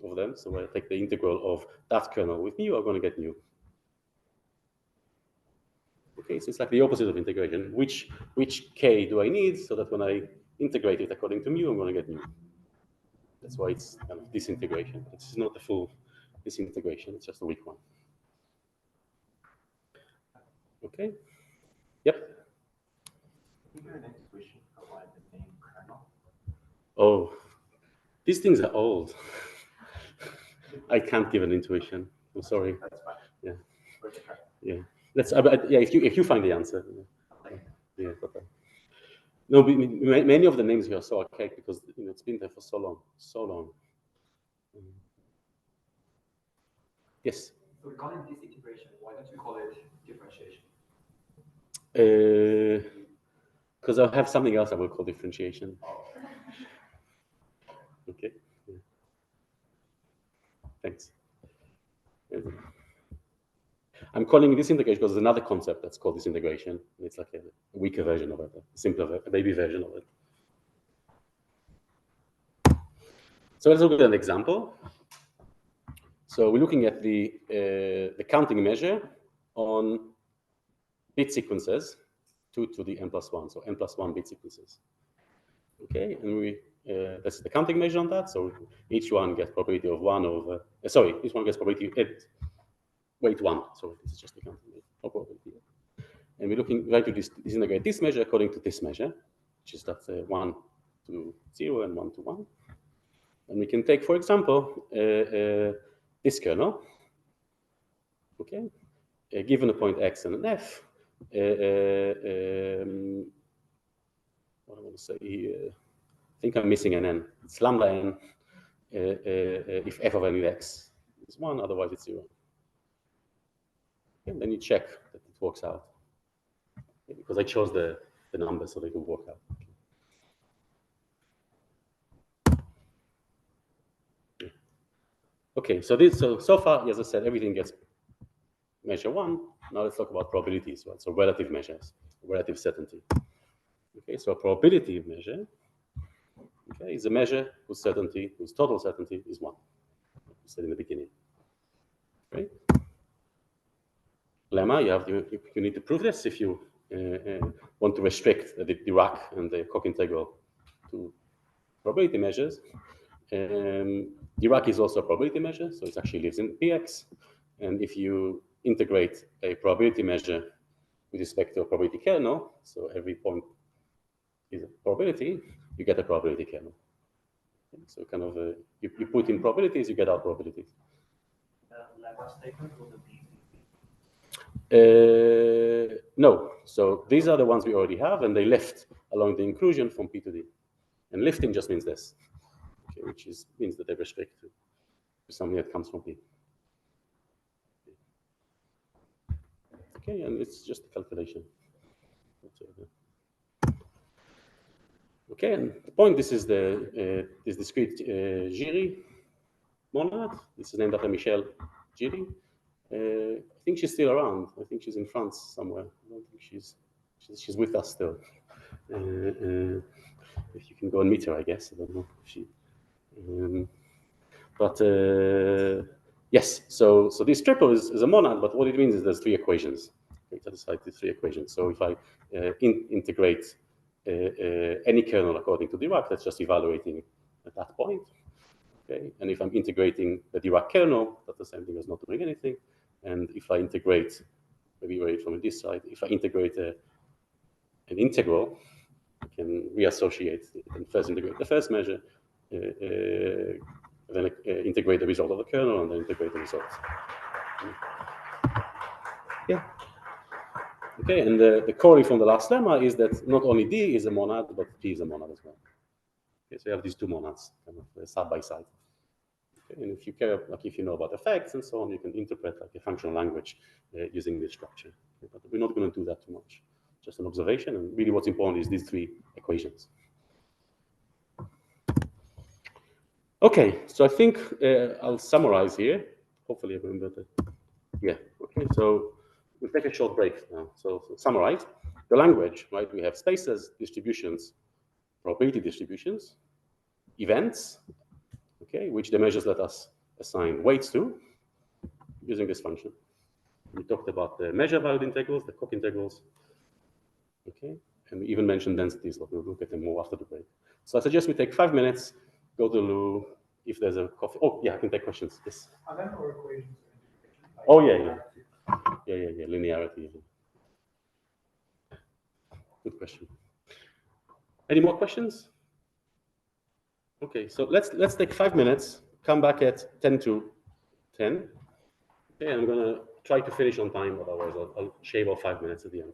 of them, so when I take the integral of that kernel with mu, I'm going to get mu. Okay, so it's like the opposite of integration. Which k do I need so that when I integrate it according to mu, I'm going to get mu. That's why it's kind of disintegration. It's not the full disintegration. It's just a weak one. Okay. Yep. Is there an intuition for why the name kernel? Oh, these things are old. I can't give an intuition. I'm sorry. That's fine. Yeah. We're just trying. Yeah. Let's. Yeah. If you find the answer. Like, Yeah. But, no, many of the names here are so archaic because it's been there for so long. So long. Yes. So we call it disintegration. Why don't you call it differentiation? Because I'll have something else I will call differentiation. Okay. Yeah. Thanks. I'm calling it disintegration because there's another concept that's called disintegration. It's like a weaker version of it, a simpler, a baby version of it. So let's look at an example. So we're looking at the counting measure on bit sequences 2 to the n+1, so n+1 bit sequences. Okay, and that's the counting measure on that. So each one gets probability of 1 over. Sorry, each one gets probability at weight 1. So this is just the counting measure, no probability. And we're trying to disintegrate this measure according to this measure, which is that 1 to 0 and 1 to 1. And we can take, for example, this kernel. Okay, given a point x and an f. What I want to say here, I think I'm missing an n. It's lambda n if f of n is x is 1, otherwise it's 0. And then you check that it works out. Okay, because I chose the number so they can work out. Okay, so far, as I said, everything gets measure 1. Now let's talk about probabilities, right? So relative measures, relative certainty. Okay, so a probability measure, okay, is a measure whose total certainty is 1. Like we said in the beginning. Right? Lemma, you need to prove this if you want to restrict the Dirac and the Koch integral to probability measures. Dirac is also a probability measure, so it actually lives in Px. And if you integrate a probability measure with respect to a probability kernel, so every point is a probability, you get a probability kernel. Okay, so kind of you put in probabilities, you get out probabilities. Lemma statement will be no, so these are the ones we already have, and they lift along the inclusion from P to D. And lifting just means this, okay, which means that they restrict to something that comes from P. Okay, and it's just a calculation. Okay, and the point, this is this discrete Giry monad. This is named after Michel Giry. I think she's still around. I think she's in France somewhere. I don't think she's with us still. If you can go and meet her, I guess. I don't know if she. Yes, so this triple is a monad, but what it means is there's 3 equations. Okay, satisfy the 3 equations. So if I integrate any kernel according to Dirac, that's just evaluating at that point. Okay, and if I'm integrating the Dirac kernel, that's the same thing as not doing anything. And if I integrate, maybe write it from this side, if I integrate an integral, I can reassociate and first integrate the first measure, then integrate the result of the kernel, and then integrate the results. Yeah. Okay, and the core from the last lemma is that not only D is a monad, but P is a monad as well. Okay, so you have these 2 monads kind of side by side. Okay, and if you care, like if you know about effects and so on, you can interpret like a functional language using this structure. Okay, but we're not going to do that too much. Just an observation, and really what's important is these 3 equations. Okay, so I think I'll summarize here. Hopefully I remember that. Yeah, okay, so we'll take a short break now. So summarize the language, right? We have spaces, distributions, probability distributions, events, okay, which the measures let us assign weights to using this function. We talked about the measure-valued integrals, the Coq integrals. Okay, and we even mentioned densities, but we'll look at them more after the break. So I suggest we take 5 minutes, go to Lou, if there's a coffee. Oh, yeah, I can take questions. Yes. Are there more equations in integration? Like Oh, yeah, linearity. Good question. Any more questions? Okay, so let's take 5 minutes, come back at 10 to 10. Okay, I'm gonna try to finish on time, otherwise I'll shave off 5 minutes at the end.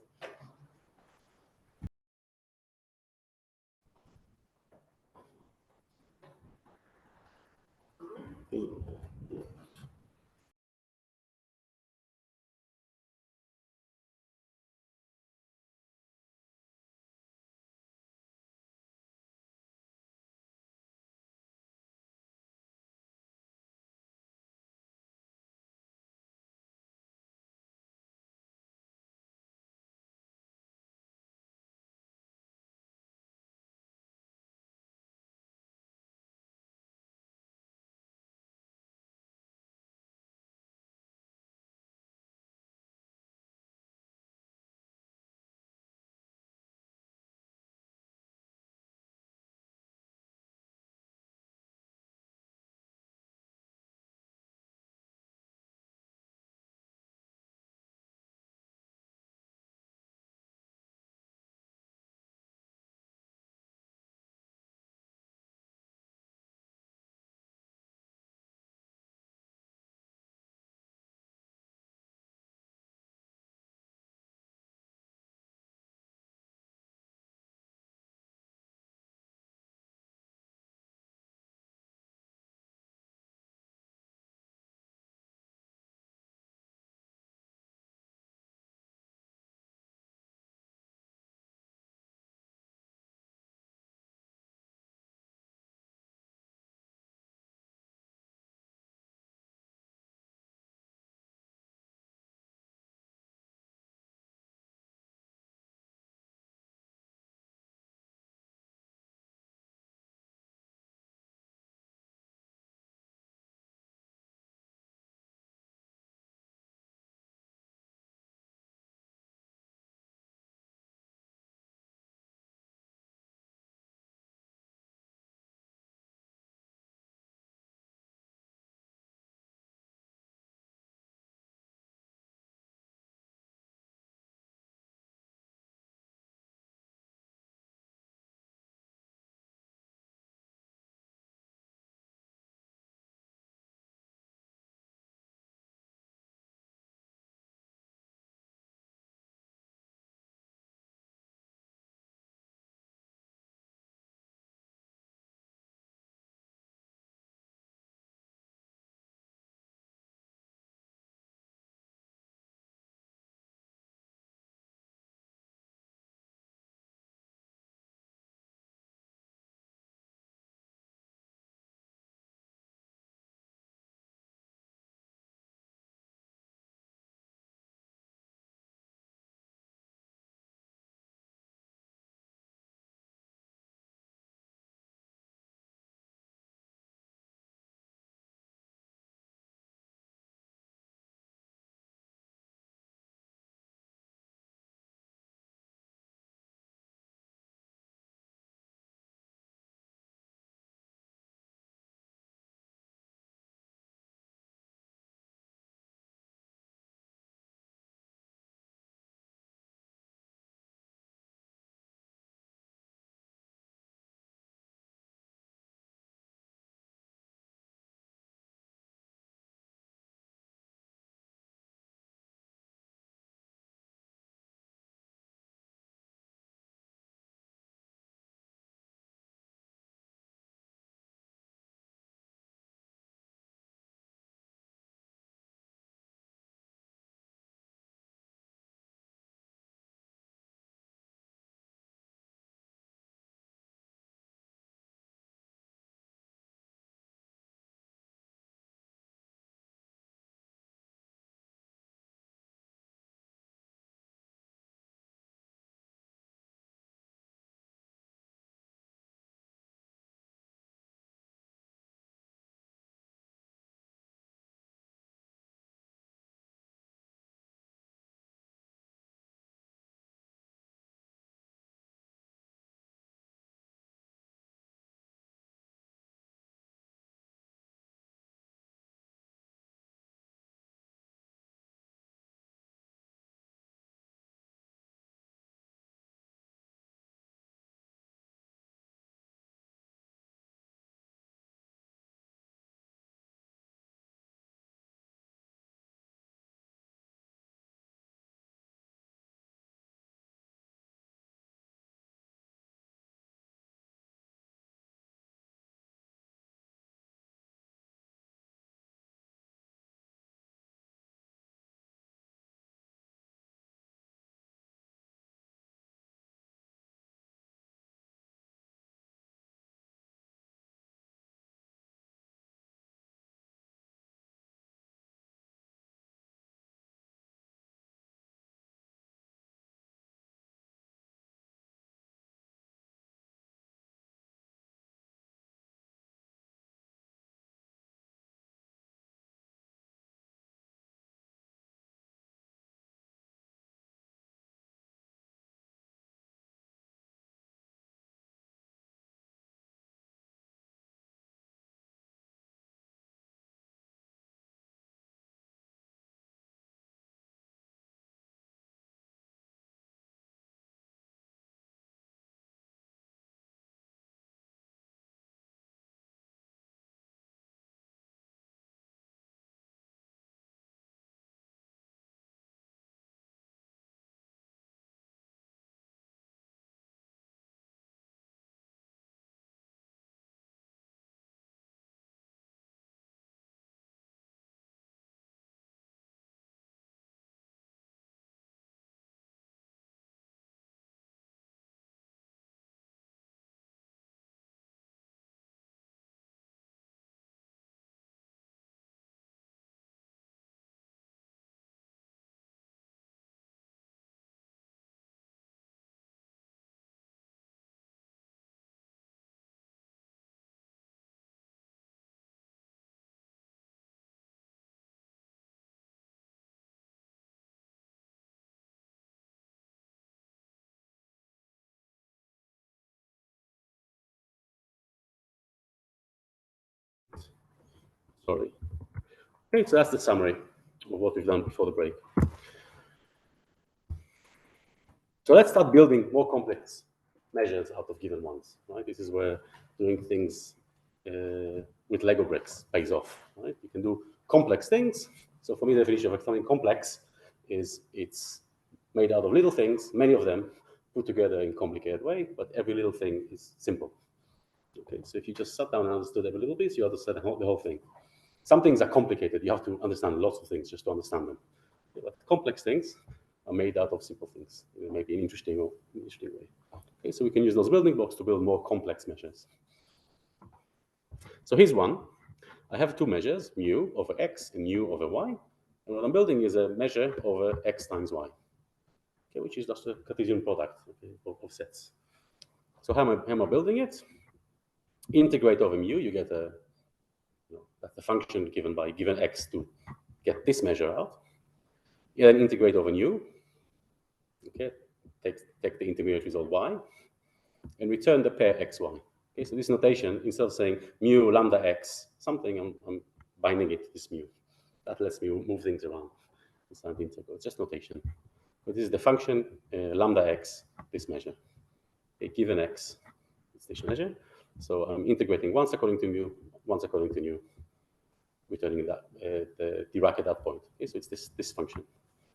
Sorry. Okay, so that's the summary of what we've done before the break. So let's start building more complex measures out of given ones, right? This is where doing things with Lego bricks pays off, right? You can do complex things. So for me, the definition of something complex is it's made out of little things, many of them put together in a complicated way, but every little thing is simple. Okay, so if you just sat down and understood every little piece, you understand the whole thing. Some things are complicated. You have to understand lots of things just to understand them. Okay, but complex things are made out of simple things, maybe in an interesting way. Okay, so we can use those building blocks to build more complex measures. So here's one. I have two measures, mu over x and mu over y. And what I'm building is a measure over x times y, okay, which is just a Cartesian product, okay, of sets. So how am I building it? Integrate over mu, you get that's the function given by given x to get this measure out. You then integrate over nu. Okay, take the intermediate result y, and return the pair xy. Okay, so this notation, instead of saying mu lambda x something, I'm binding it to this mu. That lets me move things around inside the integral. It's just notation. But this is the function lambda x, this measure. Okay, given x, it's this measure. So I'm integrating once according to mu, once according to nu, returning that the Dirac at that point. Okay, so it's this function.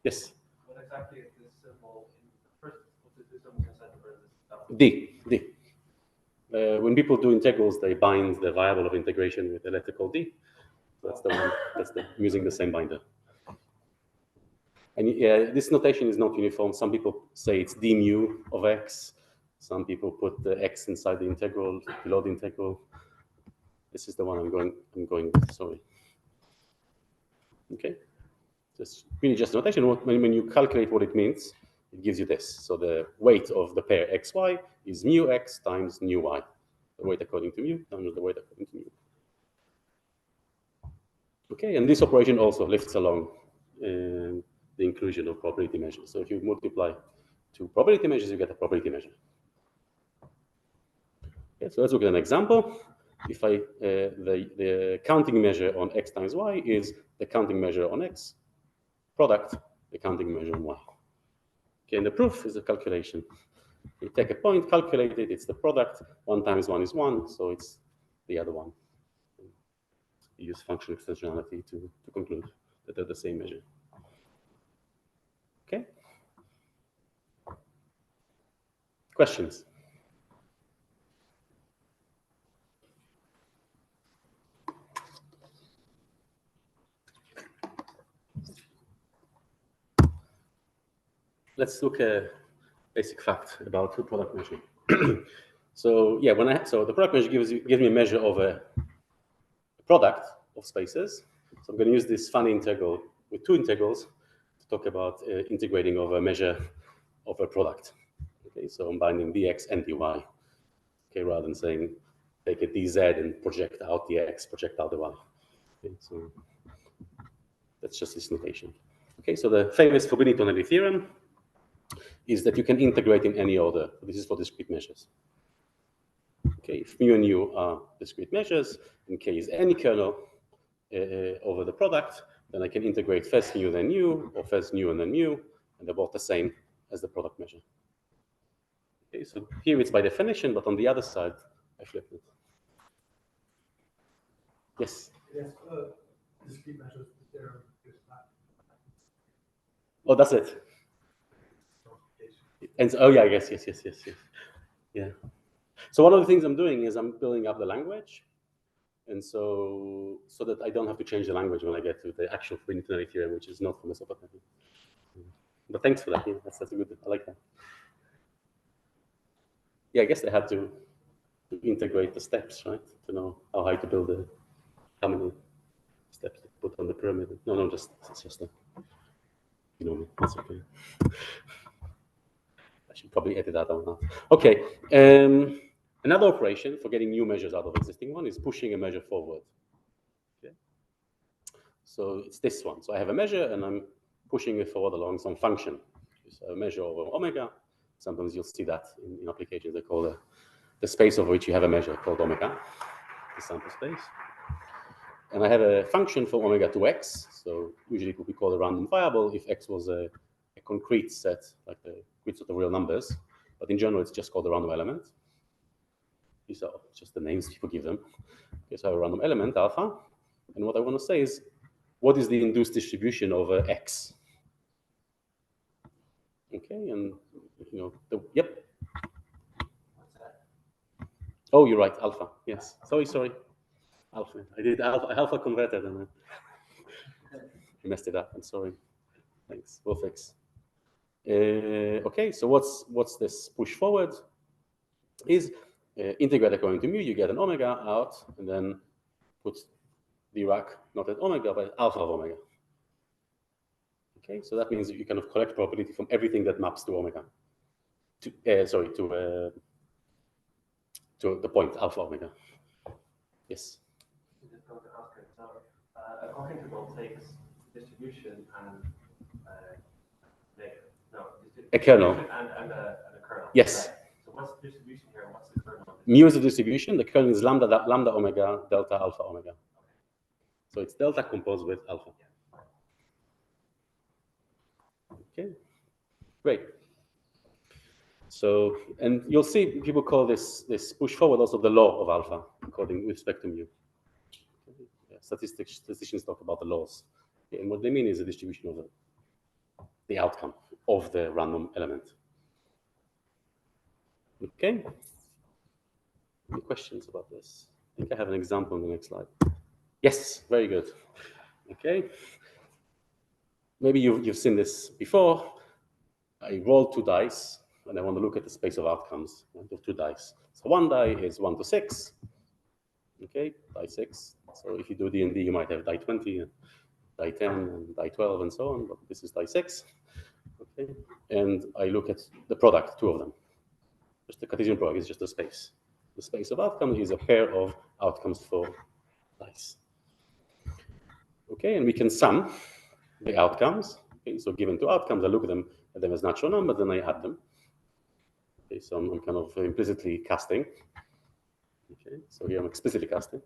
Yes. What exactly is this symbol in the first of the two symbols inside the parentheses? D. When people do integrals, they bind the variable of integration with a letter called d. That's the one. I'm using the same binder. And this notation is not uniform. Some people say it's d mu of x. Some people put the x inside the integral, below the integral. This is the one I'm going with. Sorry. Okay. It's really just notation. When you calculate what it means, it gives you this. So the weight of the pair xy is mu x times nu y. The weight according to mu times the weight according to mu. Okay, and this operation also lifts along the inclusion of probability measures. So if you multiply two probability measures, you get a probability measure. Okay, so let's look at an example. If the counting measure on x times y is the counting measure on x, product, the counting measure on y. Okay, and the proof is a calculation. You take a point, calculate it, it's the product. 1 times 1 is 1, so it's the other one. You use function extensionality to conclude that they're the same measure. Okay? Questions? Let's look at basic fact about the product measure. So yeah, so the product measure gives me a measure of a product of spaces. So I'm going to use this funny integral with two integrals to talk about integrating over a measure of a product. Okay, so I'm binding dx and dy. Okay, rather than saying take a dz and project out the x, project out the y. Okay, so that's just this notation. Okay, so the famous Fubini-Tonelli theorem is that you can integrate in any order. This is for discrete measures. Okay, if mu and u are discrete measures, and k is any kernel over the product, then I can integrate first mu then u, or first nu and then mu, and they're both the same as the product measure. Okay, so here it's by definition, but on the other side, I flip it. Yes? Yes, discrete measures, there is not. Oh, that's it. And so, oh yeah, yes. Yeah. So one of the things I'm doing is I'm building up the language, and so that I don't have to change the language when I get to the actual Fubini-Tonelli theorem, which is not from Mesopotamia. But thanks for that. Yeah, that's a good. I like that. Yeah, I guess they had to integrate the steps, right? To know how high to build how many steps to put on the pyramid. No, it's just a. You know, that's okay. I should probably edit that out now. Okay. Another operation for getting new measures out of existing one is pushing a measure forward. Okay. So it's this one. So I have a measure and I'm pushing it forward along some function. So a measure over omega. Sometimes you'll see that in applications. They call the space over which you have a measure called omega, the sample space. And I have a function for omega to x. So usually it would be called a random variable if x was a concrete set, like a concrete set of real numbers. But in general, it's just called a random element. These are just the names people give them. Okay, so I have a random element, alpha. And what I want to say is, what is the induced distribution over x? Okay, and yep. What's that? Oh, you're right, alpha. Yes. Sorry. Alpha. I did alpha converted and I messed it up. I'm sorry. Thanks. We'll fix. Okay, so what's this push forward? Is integrate according to mu, you get an omega out, and then put Dirac not at omega, but alpha of omega. Okay, so that means you kind of collect probability from everything that maps to omega. To the point alpha omega. Yes. I'm just going to ask it. So, a cognitable takes distribution and A kernel. And a kernel. Yes. Right. So what's the distribution here and what's the kernel? Mu is the distribution. The kernel is lambda omega delta alpha omega. So it's delta composed with alpha. Okay, great. So, and you'll see people call this push forward also the law of alpha, according with respect to mu. Yeah, statisticians talk about the laws. Okay, and what they mean is the distribution of the outcome of the random element. Okay. Any questions about this? I think I have an example on the next slide. Yes, very good. Okay. Maybe you've seen this before. I roll 2 dice, and I want to look at the space of outcomes of 2 dice. So one die is 1 to 6. Okay, die 6. So if you do D&D, you might have die 20, die 10, and die 12, and so on. But this is die 6. Okay, and I look at the product, 2 of them. Just the Cartesian product is just a space. The space of outcomes is a pair of outcomes for dice. Okay, and we can sum the outcomes. Okay, so given 2 outcomes, I look at them as natural numbers, then I add them. Okay, so I'm kind of implicitly casting. Okay, so here I'm explicitly casting.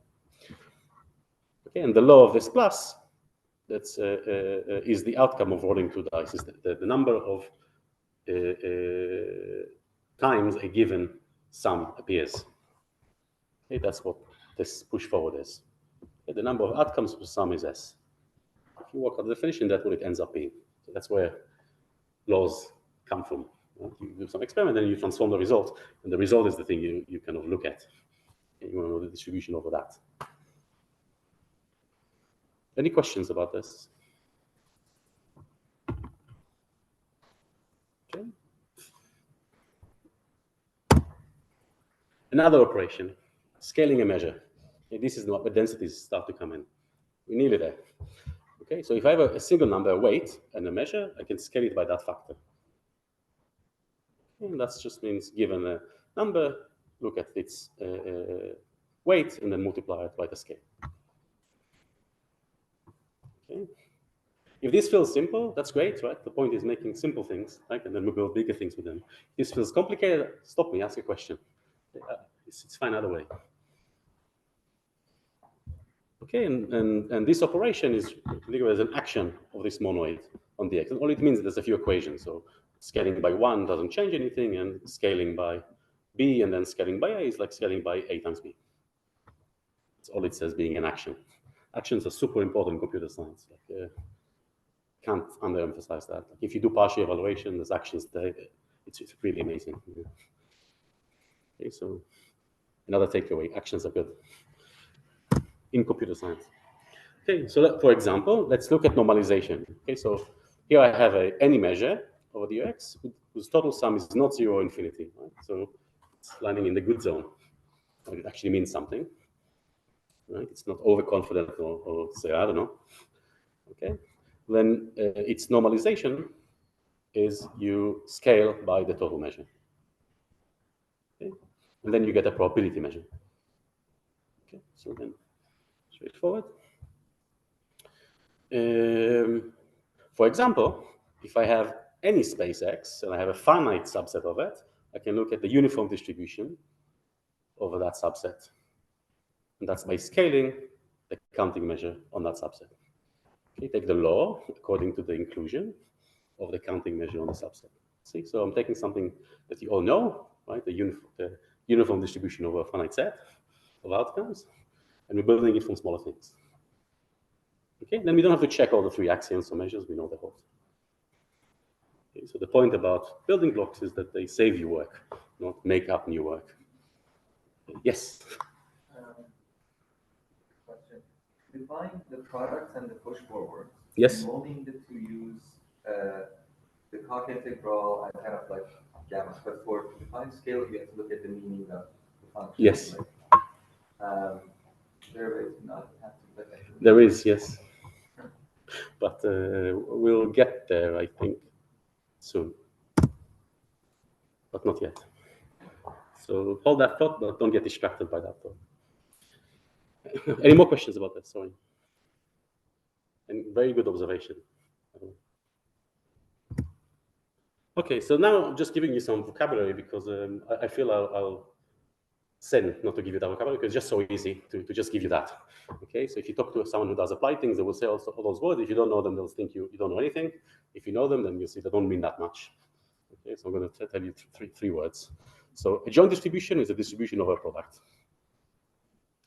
Okay, and the law of this plus, that's is the outcome of rolling 2 dice. Is the number of times a given sum appears. Okay, that's what this push forward is. Okay, the number of outcomes per sum is S. If you work out the definition, that's what it ends up being. So that's where laws come from. You do some experiment, and you transform the result, and the result is the thing you kind of look at. And you want to know the distribution over that. Any questions about this? Okay. Another operation, scaling a measure. Okay, this is where densities start to come in. We're nearly there. Okay, so if I have a single number, a weight, and a measure, I can scale it by that factor. And that just means given a number, look at its weight, and then multiply it by the scale. Okay. If this feels simple, that's great, right? The point is making simple things, right? And then we build bigger things with them. If this feels complicated, stop me, ask a question. It's fine either way. Okay, and this operation is think as an action of this monoid on the x. And all it means is there's a few equations. So scaling by 1 doesn't change anything, and scaling by b and then scaling by a is like scaling by a times b. That's all it says being an action. Actions are super important in computer science. Like, can't underemphasize that. Like, if you do partial evaluation, there's actions there. It's really amazing. Yeah. Okay, so another takeaway: actions are good in computer science. Okay, so for example, let's look at normalization. Okay, so here I have any measure over the x whose total sum is not 0 or infinity. Right? So it's landing in the good zone. It actually means something. Right? It's not overconfident or say, I don't know. Okay, then its normalization is you scale by the total measure. Okay, and then you get a probability measure. Okay, so then straightforward. For example, if I have any space X and I have a finite subset of it, I can look at the uniform distribution over that subset. And that's by scaling the counting measure on that subset. Okay, take the law according to the inclusion of the counting measure on the subset. See, so I'm taking something that you all know, right? The uniform distribution over a finite set of outcomes, and we're building it from smaller things. Okay, then we don't have to check all the 3 axioms or measures, we know the whole. Okay, so the point about building blocks is that they save you work, not make up new work. Yes? Question. Define the products and the push forwards. Yes. Molding it to use the Cock integral and kind of like gamma. But for define scale, you have to look at the meaning of the function. Yes. Like, there is not have to look at the There is, yes. But we'll get there, I think, soon. But not yet. So hold that thought, but don't get distracted by that thought. Any more questions about that? Sorry. And very good observation. Okay, so now I'm just giving you some vocabulary because I feel I'll sin not to give you that vocabulary because it's just so easy to just give you that. Okay, so if you talk to someone who does applied things, they will say all those words. If you don't know them, they'll think you don't know anything. If you know them, then you'll see they don't mean that much. Okay, so I'm going to tell you three words. So a joint distribution is a distribution of a product.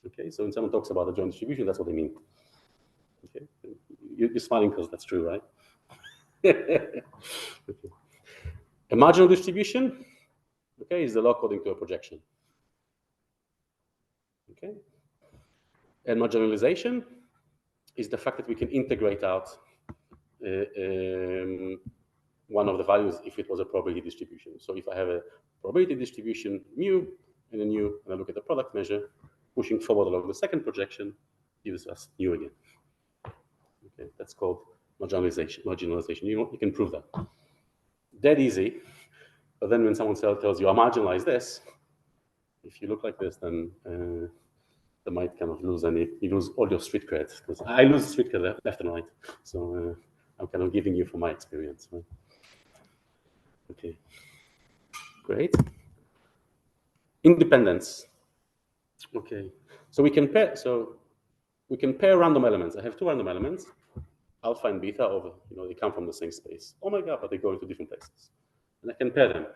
Okay, so when someone talks about a joint distribution, that's what they mean. Okay, you're smiling because that's true, right? Okay. A marginal distribution, okay, is the law according to a projection. Okay, and marginalization is the fact that we can integrate out one of the values if it was a probability distribution. So if I have a probability distribution mu and a nu, and I look at the product measure, pushing forward along the second projection gives us nu again. Okay, that's called marginalization. You can prove that. Dead easy. But then when someone tells you, I marginalize this, if you look like this, then they might kind of lose you lose all your street cred. Because I lose street cred left and right. So I'm kind of giving you from my experience. Right? Okay, great. Independence. Okay, so we can pair random elements. I have 2 random elements, alpha and beta, over they come from the same space. Oh my god, but they go into different places, and I can pair them.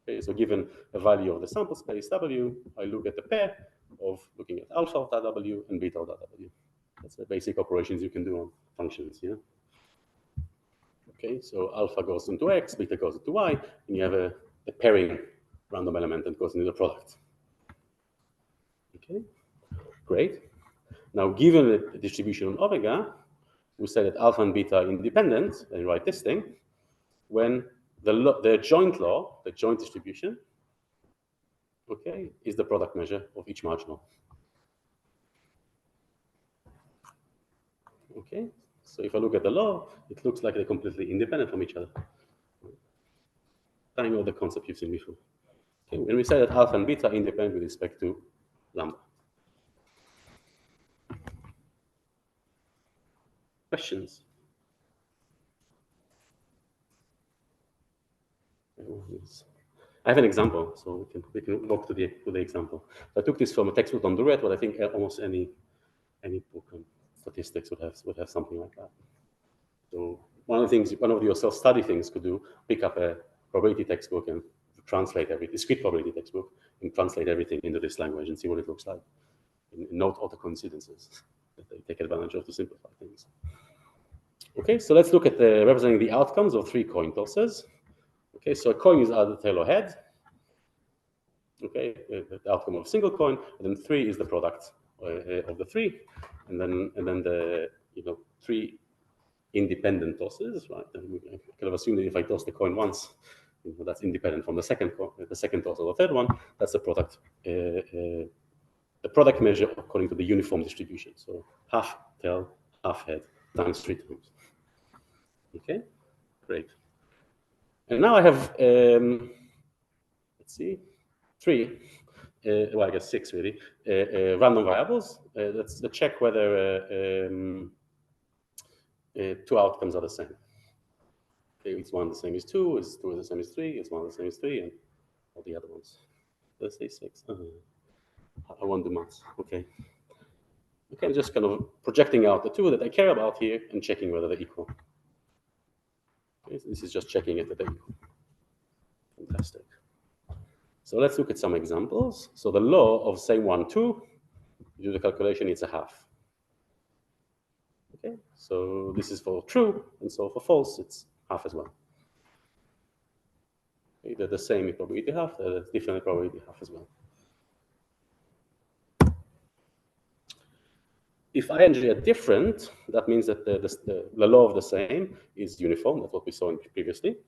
Okay, so given a value of the sample space W, I look at the pair of looking at alpha of that W and beta of that W. That's the basic operations you can do on functions. Yeah. Okay, so alpha goes into X, beta goes into Y, and you have a pairing random element that goes into the product. Okay, great. Now, given a distribution on omega, we say that alpha and beta are independent, and write this thing, when the joint law, the joint distribution, okay, is the product measure of each marginal. Okay, so if I look at the law, it looks like they're completely independent from each other. Tying all the concepts you've seen before. Okay, when we say that alpha and beta are independent with respect to lambda. Questions? I have an example, so we can walk to the example. I took this from a textbook on Duret, but I think almost any book on statistics would have something like that. So one of your self-study things could do, pick up a probability textbook and translate discrete probability textbook and translate everything into this language and see what it looks like. And note all the coincidences that they take advantage of to simplify things. Okay, so let's look at representing the outcomes of 3 coin tosses. Okay, so a coin is either tail or head. Okay, the outcome of a single coin, and then 3 is the product of the 3, and then the 3 independent tosses, right? And I kind of assume that if I toss the coin once, that's independent from the second toss or the third one. That's the product. The product measure according to the uniform distribution. So half tail, half head times 3 times. Okay, great. And now I have, let's see, 3, well, I guess 6 really, random variables. Let's check whether 2 outcomes are the same. Okay, it's 1 the same as 2, is 2 the same as 3, is 1 the same as 3, and all the other ones. Let's say 6. I won't do maths. Okay. Okay, just kind of projecting out the two that I care about here and checking whether they're equal. Okay, so this is just checking it that they're equal. Fantastic. So let's look at some examples. So the law of same 1, 2, you do the calculation, it's a half. Okay, so this is for true, and so for false, it's half as well. Okay, they're the same probability half, they're the different probability half as well. If ing are different, that means that the law of the same is uniform. That's what we saw previously.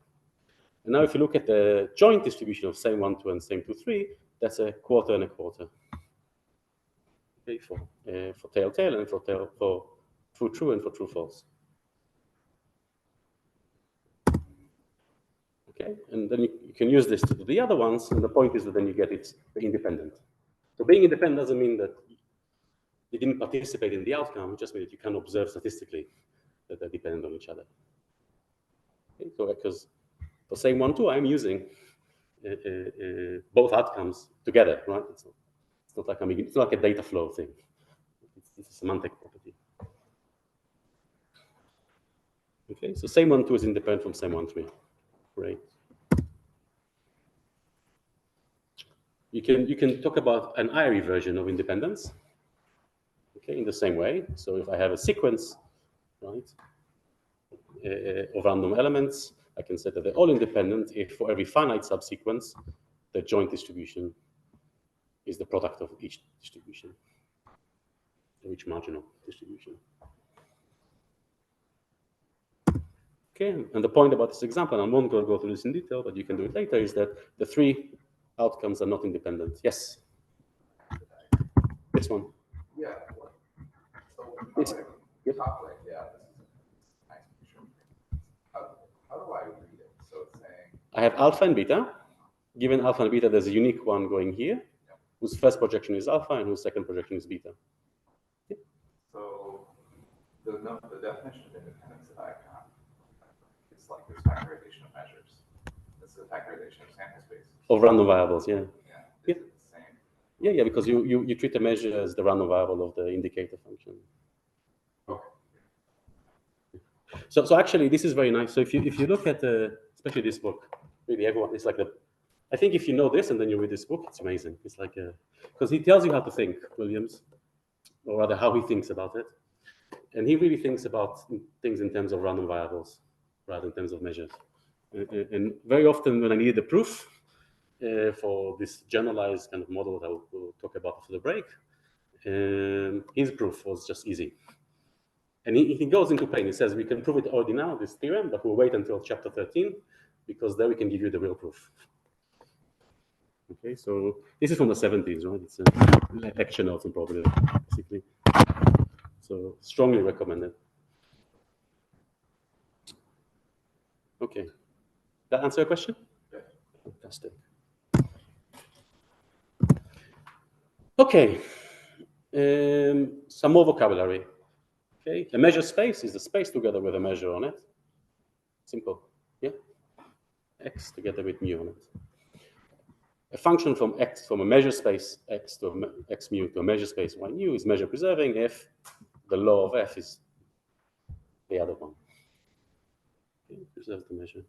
And now if you look at the joint distribution of same 1, 2, and same 2, 3, that's a quarter and a quarter. Okay, for tail, tail, and for true, true, and for true, false. Okay, and then you can use this to do the other ones, and the point is that then you get it independent. So being independent doesn't mean that you didn't participate in the outcome, it just means that you can observe statistically that they're dependent on each other. Okay, so because for same 1, 2, I'm using both outcomes together, right? It's not like it's not like a data flow thing. It's a semantic property. Okay, so same 1, 2 is independent from same 1, 3. Great. You can talk about an IRE version of independence. Okay, in the same way. So if I have a sequence, right, of random elements, I can say that they're all independent if for every finite subsequence, the joint distribution is the product of each distribution, or each marginal distribution. Okay, and the point about this example, and I won't go through this in detail, but you can do it later, is that the 3 outcomes are not independent. Yes? This one. Yeah. So Yes. Yep. top right, yeah, this is a nice picture. How do I read it? So it's saying I have alpha and beta. Given alpha and beta, there's a unique one going here, whose first projection is alpha and whose second projection is beta. Yep. so the definition of independence that I have is like this factorization of measures. This is a factorization of sample space. Of random variables, yeah. Yeah. Yeah. Is it the same? Yeah, because you treat the measure as the random variable of the indicator function. Okay. So actually, this is very nice. So if you look at especially this book, really everyone, it's like I think if you know this and then you read this book, it's amazing. It's like because he tells you how to think, Williams, or rather how he thinks about it, and he really thinks about things in terms of random variables rather than in terms of measures. And very often when I needed the proof for this generalized kind of model that we'll talk about after the break, his proof was just easy. And he goes into pain. He says, we can prove it already now, this theorem, but we'll wait until chapter 13, because there we can give you the real proof. Okay, so this is from the 70s, right? It's a lecture notes on probability, basically. So strongly recommended. Okay. That answer your question? Yeah. Fantastic. Okay. Some more vocabulary. Okay. A measure space is the space together with a measure on it. Simple. Yeah. X together with mu on it. A function from X, from a measure space X to X mu to a measure space Y mu is measure preserving if the law of F is the other one. Okay, preserves the measure.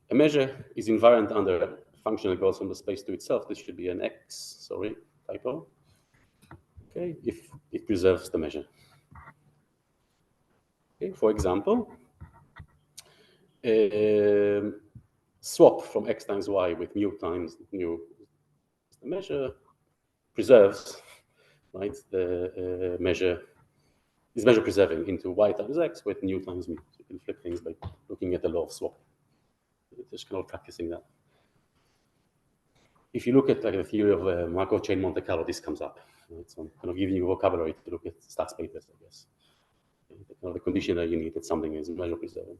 A measure is invariant under a function that goes from the space to itself. This should be an X, sorry, typo. Okay, if it preserves the measure. Okay, for example, swap from X times Y with mu times mu. The measure preserves, right? The measure is measure preserving into Y times X with mu times mu. So you can flip things by looking at the law of swap. Just kind of practicing that. If you look at like the theory of Markov chain Monte Carlo, this comes up. Right? So I'm kind of giving you vocabulary to look at stats papers, I guess. Kind of the condition that you need that something is measure preserving.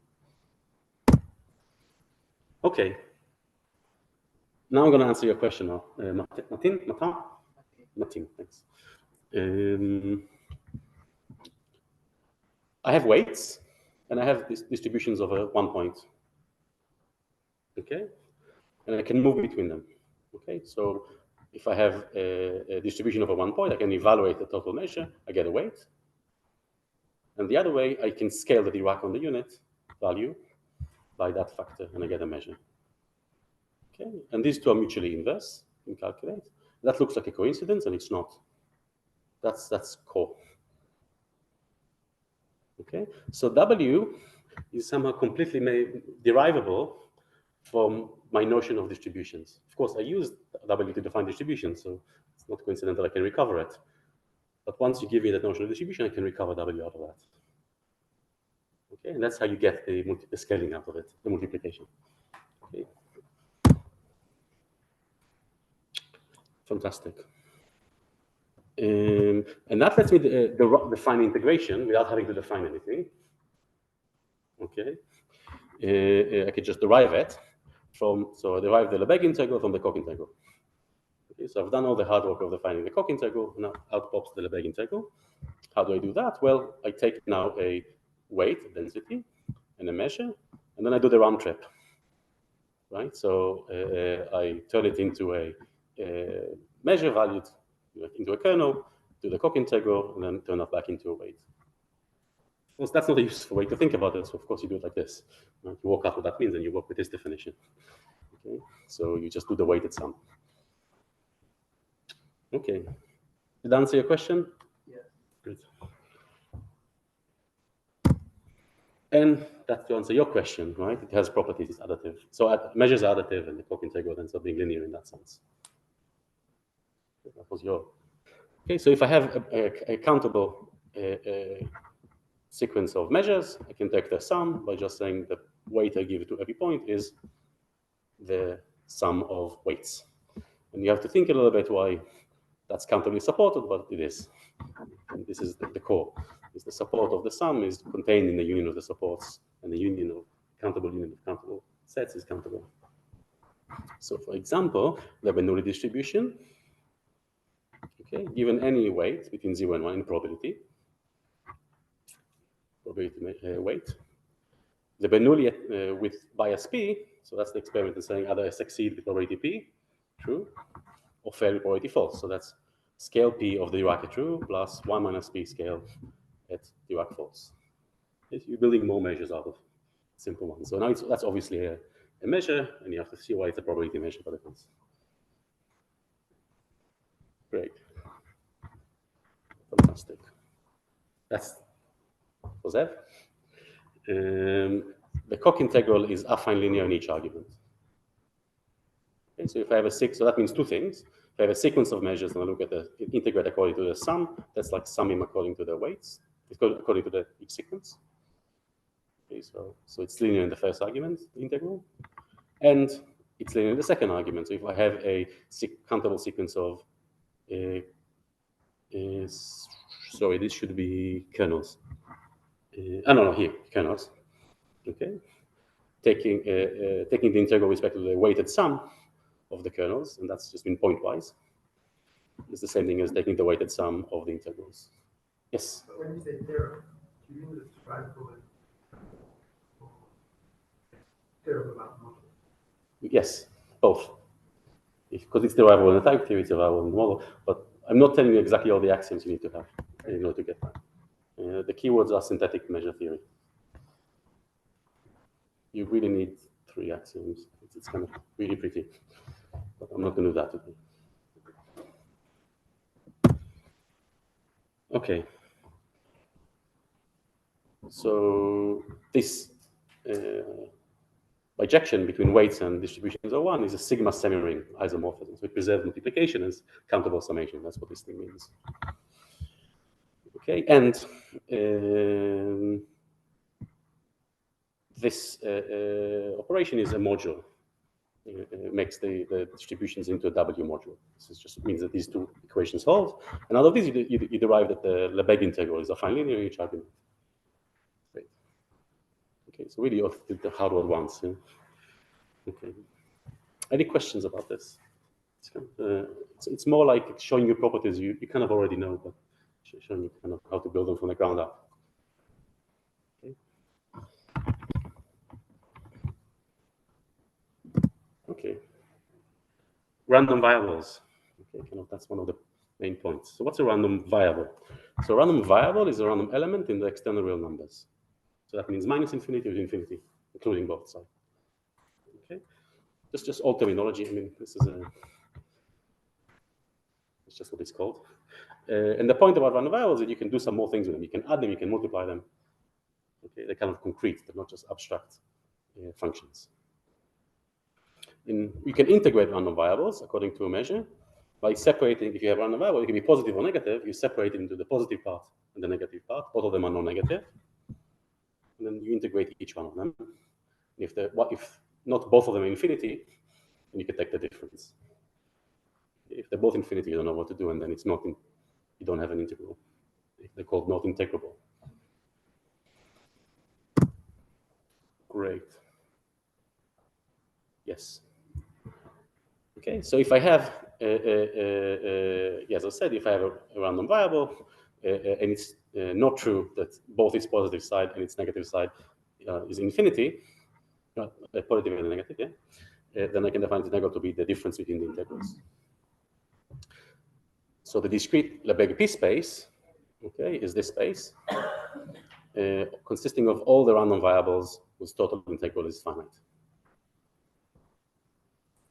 Okay. Now I'm going to answer your question now. Martin, thanks. I have weights, and I have these distributions over 1 point. Okay? And I can move between them. Okay? So if I have a distribution over one point, I can evaluate the total measure, I get a weight. And the other way, I can scale the Dirac on the unit value by that factor, and I get a measure. Okay, and these two are mutually inverse. You can calculate. That looks like a coincidence, and it's not. That's core. Okay, so W is somehow completely derivable from my notion of distributions. Of course, I use W to define distributions, so it's not coincidental I can recover it. But once you give me that notion of distribution, I can recover W out of that. Okay, and that's how you get the scaling out of it, the multiplication. Okay. Fantastic. And that lets me define integration without having to define anything. Okay. I could just derive it so I derive the Lebesgue integral from the Koch integral. Okay, so I've done all the hard work of defining the Koch integral, now out pops the Lebesgue integral. How do I do that? Well, I take now a weight, density, and a measure, and then I do the round trip, right? So I turn it into a measure valued into a kernel, do the Koch integral, and then turn that back into a weight. Of course, that's not a useful way to think about it, so of course you do it like this. Right? You work out what that means, and you work with this definition. Okay, so you just do the weighted sum. Okay, did that answer your question? Yes. Good. And that's to answer your question, right? It has properties, it's additive. So measures are additive, and the Koch integral ends up being linear in that sense. That was your. Okay, so if I have a countable sequence of measures, I can take the sum by just saying the weight I give to every point is the sum of weights. And you have to think a little bit why that's countably supported, but it is. And this is the core. Is the support of the sum is contained in the union of the supports, and the union of countable sets is countable. So for example, the Bernoulli distribution, okay, given any weight between 0 and 1 in probability weight, the Bernoulli with bias P, so that's the experiment in saying either I succeed with probability P, true, or fail with probability false. So that's scale P of the Dirac at true plus 1 minus P scale at Dirac false. You're building more measures out of simple ones. So now that's obviously a measure, and you have to see why it's a probability measure for difference. Great. Fantastic. That's was that. The Koch integral is affine linear in each argument. Okay, so if I have a so that means two things. If I have a sequence of measures and I look at the integrate according to the sum, that's like summing according to the weights. It's according to each sequence. Okay, so it's linear in the first argument, the integral, and it's linear in the second argument. So if I have a countable sequence of, sorry, this should be kernels. No, here, kernels. Okay, taking the integral with respect to the weighted sum of the kernels, and that's just been pointwise. It's the same thing as taking the weighted sum of the integrals. Yes? But when you say theorem, do you mean the derivable theorem about the model? Yes, both. Because it's derivable in the type theory, it's derivable in the model, but I'm not telling you exactly all the axioms you need to have in order to get that. The keywords are synthetic measure theory. You really need 3 axioms. It's kind of really pretty, but I'm not going to do that today. Okay. So this bijection between weights and distributions of 1 is a sigma semi-ring isomorphism. So we preserve multiplication as countable summation. That's what this thing means. Okay, and this operation is a module. It makes the distributions into a W module. This just means that these two equations hold. And out of these, you derive that the Lebesgue integral is affine linear in each argument. Great. Okay, so really you did the hard one once. Yeah? Okay. Any questions about this? It's more like showing you properties you kind of already know, but showing you kind of how to build them from the ground up. Okay. Okay. Random variables. Okay, kind of, that's one of the main points. So what's a random variable? So a random variable is a random element in the external real numbers. So that means minus infinity or infinity, including both sides. Okay, just old terminology. I mean, this is it's just what it's called. And the point about random variables is that you can do some more things with them. You can add them, you can multiply them. Okay, they're kind of concrete, they're not just abstract functions. You can integrate random variables according to a measure by separating. If you have a random variable, it can be positive or negative. You separate it into the positive part and the negative part. Both of them are non-negative. And then you integrate each one of them. If not both of them are infinity, then you can take the difference. If they're both infinity, you don't know what to do, and then it's not. You don't have an integral. They're called not integrable. Great. Yes. Okay, so if I have, as I said, if I have a random variable and it's not true that both its positive side and its negative side is infinity, positive and negative, yeah, then I can define the integral to be the difference between the integrals. So the discrete Lebesgue P space, okay, is this space consisting of all the random variables whose total integral is finite.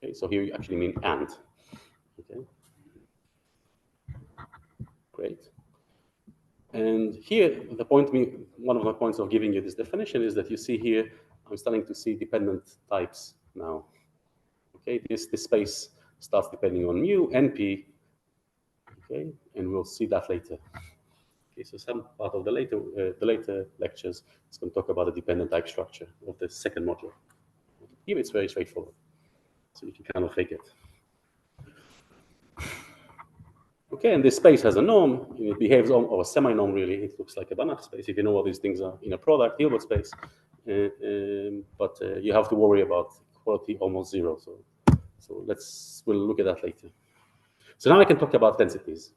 Okay, so here you actually mean and. Okay, great. And here, one of the points of giving you this definition is that you see here, I'm starting to see dependent types now. Okay, this space starts depending on mu and p. Okay, and we'll see that later. Okay, so some part of the later lectures is going to talk about the dependent type structure of the second module. Here it's very straightforward, so you can kind of fake it. Okay, and this space has a norm, and it behaves or a semi-norm really. It looks like a Banach space if you know what these things are in a product Hilbert space, but you have to worry about quality almost zero. So we'll look at that later. So now I can talk about densities.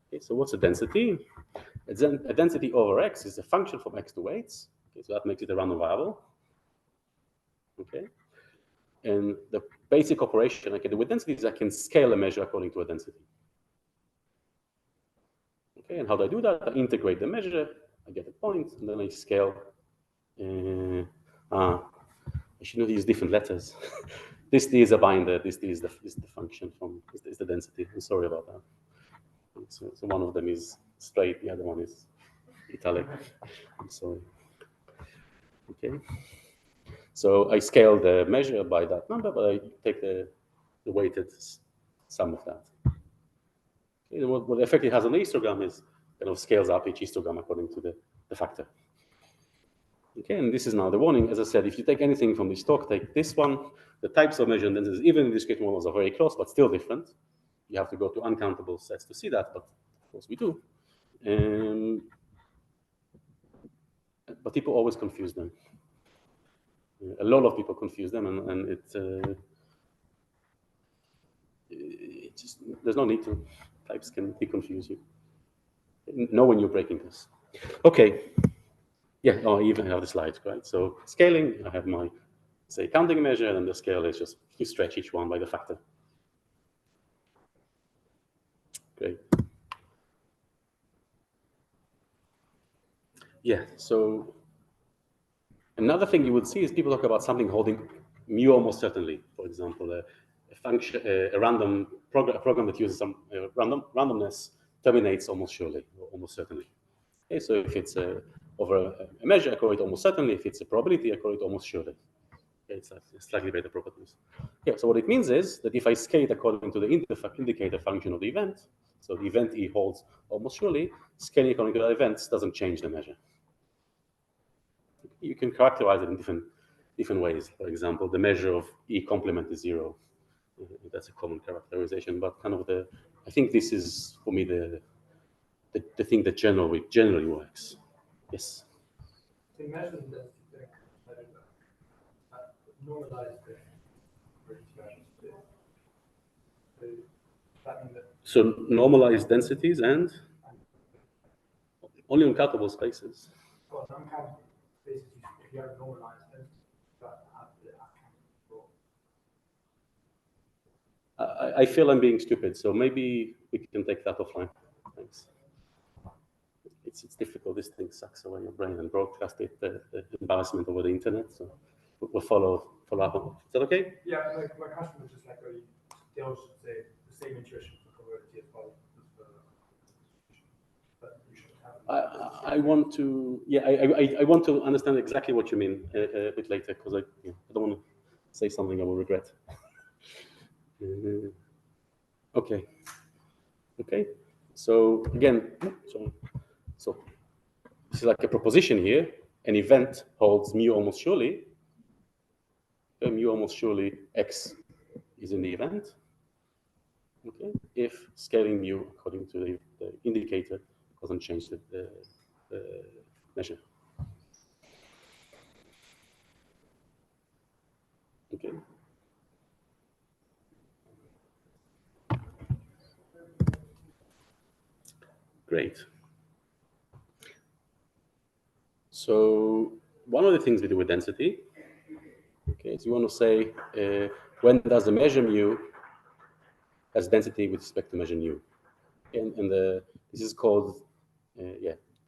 Okay, so what's a density? A density over x is a function from x to weights. Okay, so that makes it a random variable. Okay, and the basic operation I can do with densities is I can scale a measure according to a density. Okay, and how do I do that? I integrate the measure, I get a point, and then I scale. I should not use different letters. This D is a binder. This D is the function from is the density. I'm sorry about that. So one of them is straight, the other one is italic. I'm sorry. Okay. So I scale the measure by that number, but I take the weighted sum of that. Okay, what the effect it has on the histogram is kind of scales up each histogram according to the factor. Okay, and this is now the warning. As I said, if you take anything from this talk, take this one. The types of measured densities, even in discrete models, are very close, but still different. You have to go to uncountable sets to see that, but of course we do. But people always confuse them. A lot of people confuse them, and it just there's no need to. Types can confuse you. Know when you're breaking this. Okay. Yeah, I even have the slides, right? So scaling, I have my, say, counting measure, and the scale is just you stretch each one by the factor. Great. Yeah, so another thing you would see is people talk about something holding mu almost certainly. For example, a function, a random program that uses some randomness terminates almost surely, or almost certainly. Okay, so if it's over a measure, I call it almost certainly. If it's a probability, I call it almost surely. Okay, it's slightly better properties. Yeah, so what it means is that if I scale according to the indicator function of the event, so the event E holds almost surely, scaling according to the events doesn't change the measure. You can characterize it in different ways. For example, the measure of E complement is 0. That's a common characterization, but kind of I think this is for me the thing that generally works. Yes. So you mentioned that normalize the So normalize densities and only uncountable spaces. Well, uncountable spaces, if you have normalized densities, you have to have the uncountable. I feel I'm being stupid, so maybe we can take that offline. Thanks. It's difficult. This thing sucks away your brain and broadcast it, the embarrassment over the internet. So we'll follow up on it. Is that okay? Yeah, like my question was just like, they all should say the same intuition for probability as well. But you should have. I want to, yeah, I want to understand exactly what you mean a bit later, because I don't want to say something I will regret. Okay. So again, so this is like a proposition here. An event holds mu almost surely. Mu almost surely x is in the event. Okay, if scaling mu according to the indicator doesn't change the measure. Okay. Great. So one of the things we do with density, okay, is you want to say when does the measure mu has density with respect to measure nu, and this is called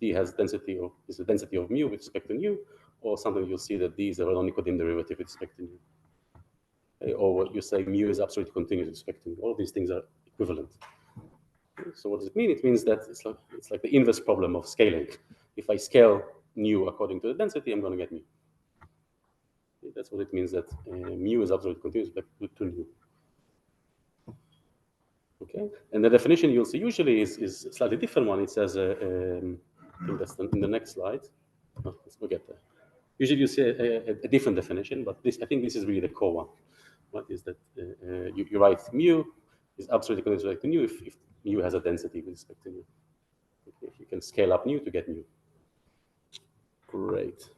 D has density of is the density of mu with respect to nu, or something you'll see that D is a Radon-Nikodym derivative with respect to nu. Okay, or what you say mu is absolutely continuous with respect to nu. All of these things are equivalent. So what does it mean? It means that it's like the inverse problem of scaling. If I scale nu according to the density, I'm going to get mu. Okay, that's what it means that mu is absolutely continuous with respect to nu. Okay, and the definition you'll see usually is a slightly different one. It says, I think that's in the next slide. Oh, we'll get there. Usually you see a different definition, but I think this is really the core one. What is that? You write mu is absolutely continuous with respect to nu if mu has a density with respect to nu. Okay, if you can scale up nu to get mu. Great.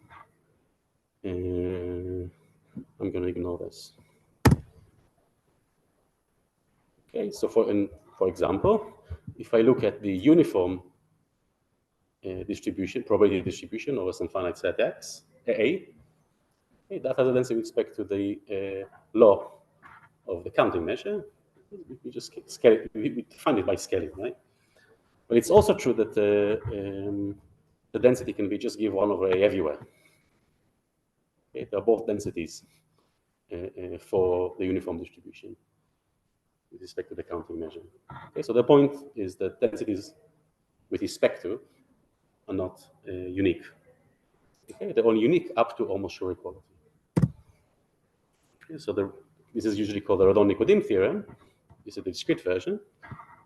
I'm going to ignore this. Okay, so for example, if I look at the uniform distribution, probability distribution over some finite set X, A, okay, that has a density with respect to the law of the counting measure. We just scale it, we define it by scaling, right? But it's also true that the density can be just given 1 over A everywhere. Okay, they're both densities for the uniform distribution with respect to the counting measure. Okay, so the point is that densities with respect to are not unique. Okay, they're only unique up to almost sure equality. Okay, so this is usually called the Radon-Nikodym theorem. This is the discrete version.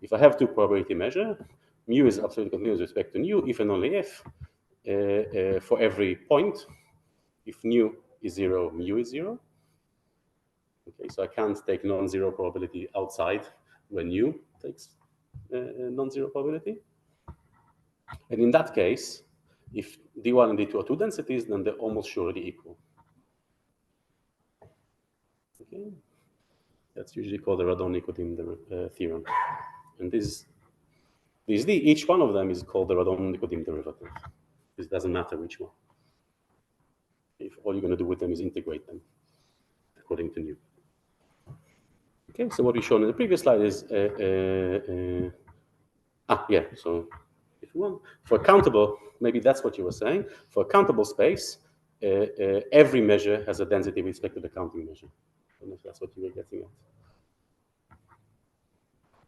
If I have two probability measures, mu is absolutely continuous with respect to nu if and only if for every point, if nu is 0, mu is 0. Okay, so I can't take non-zero probability outside when nu takes non-zero probability. And in that case, if D1 and D2 are two densities, then they're almost surely equal. Okay, that's usually called the Radon-Nikodym theorem. And this D, each one of them is called the Radon-Nikodym derivative. It doesn't matter which one. If all you're going to do with them is integrate them according to nu. Okay, so what we've shown in the previous slide is, so if you want, for a countable, maybe that's what you were saying, for a countable space, every measure has a density with respect to the counting measure. I don't know if that's what you were getting at.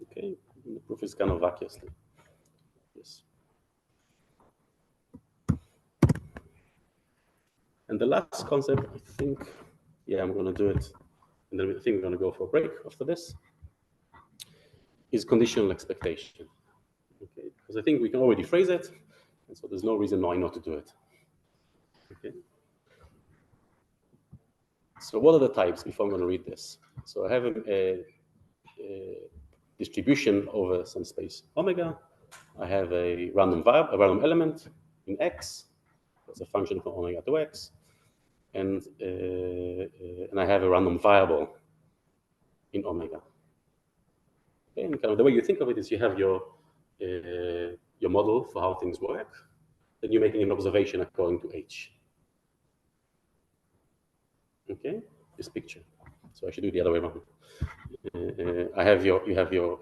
Okay, and the proof is kind of vacuously. Yes. And the last concept, I think, I'm going to do it, and then I think we're going to go for a break after this, is conditional expectation. Okay, because I think we can already phrase it, and so there's no reason why not to do it. Okay. So what are the types before I'm going to read this? So I have a distribution over some space omega. I have a random variable, a random element in X. That's a function from omega to X. And I have a random variable in omega. Okay, and kind of the way you think of it is you have your model for how things work. Then you're making an observation according to H. Okay, this picture. So I should do the other way around. you have your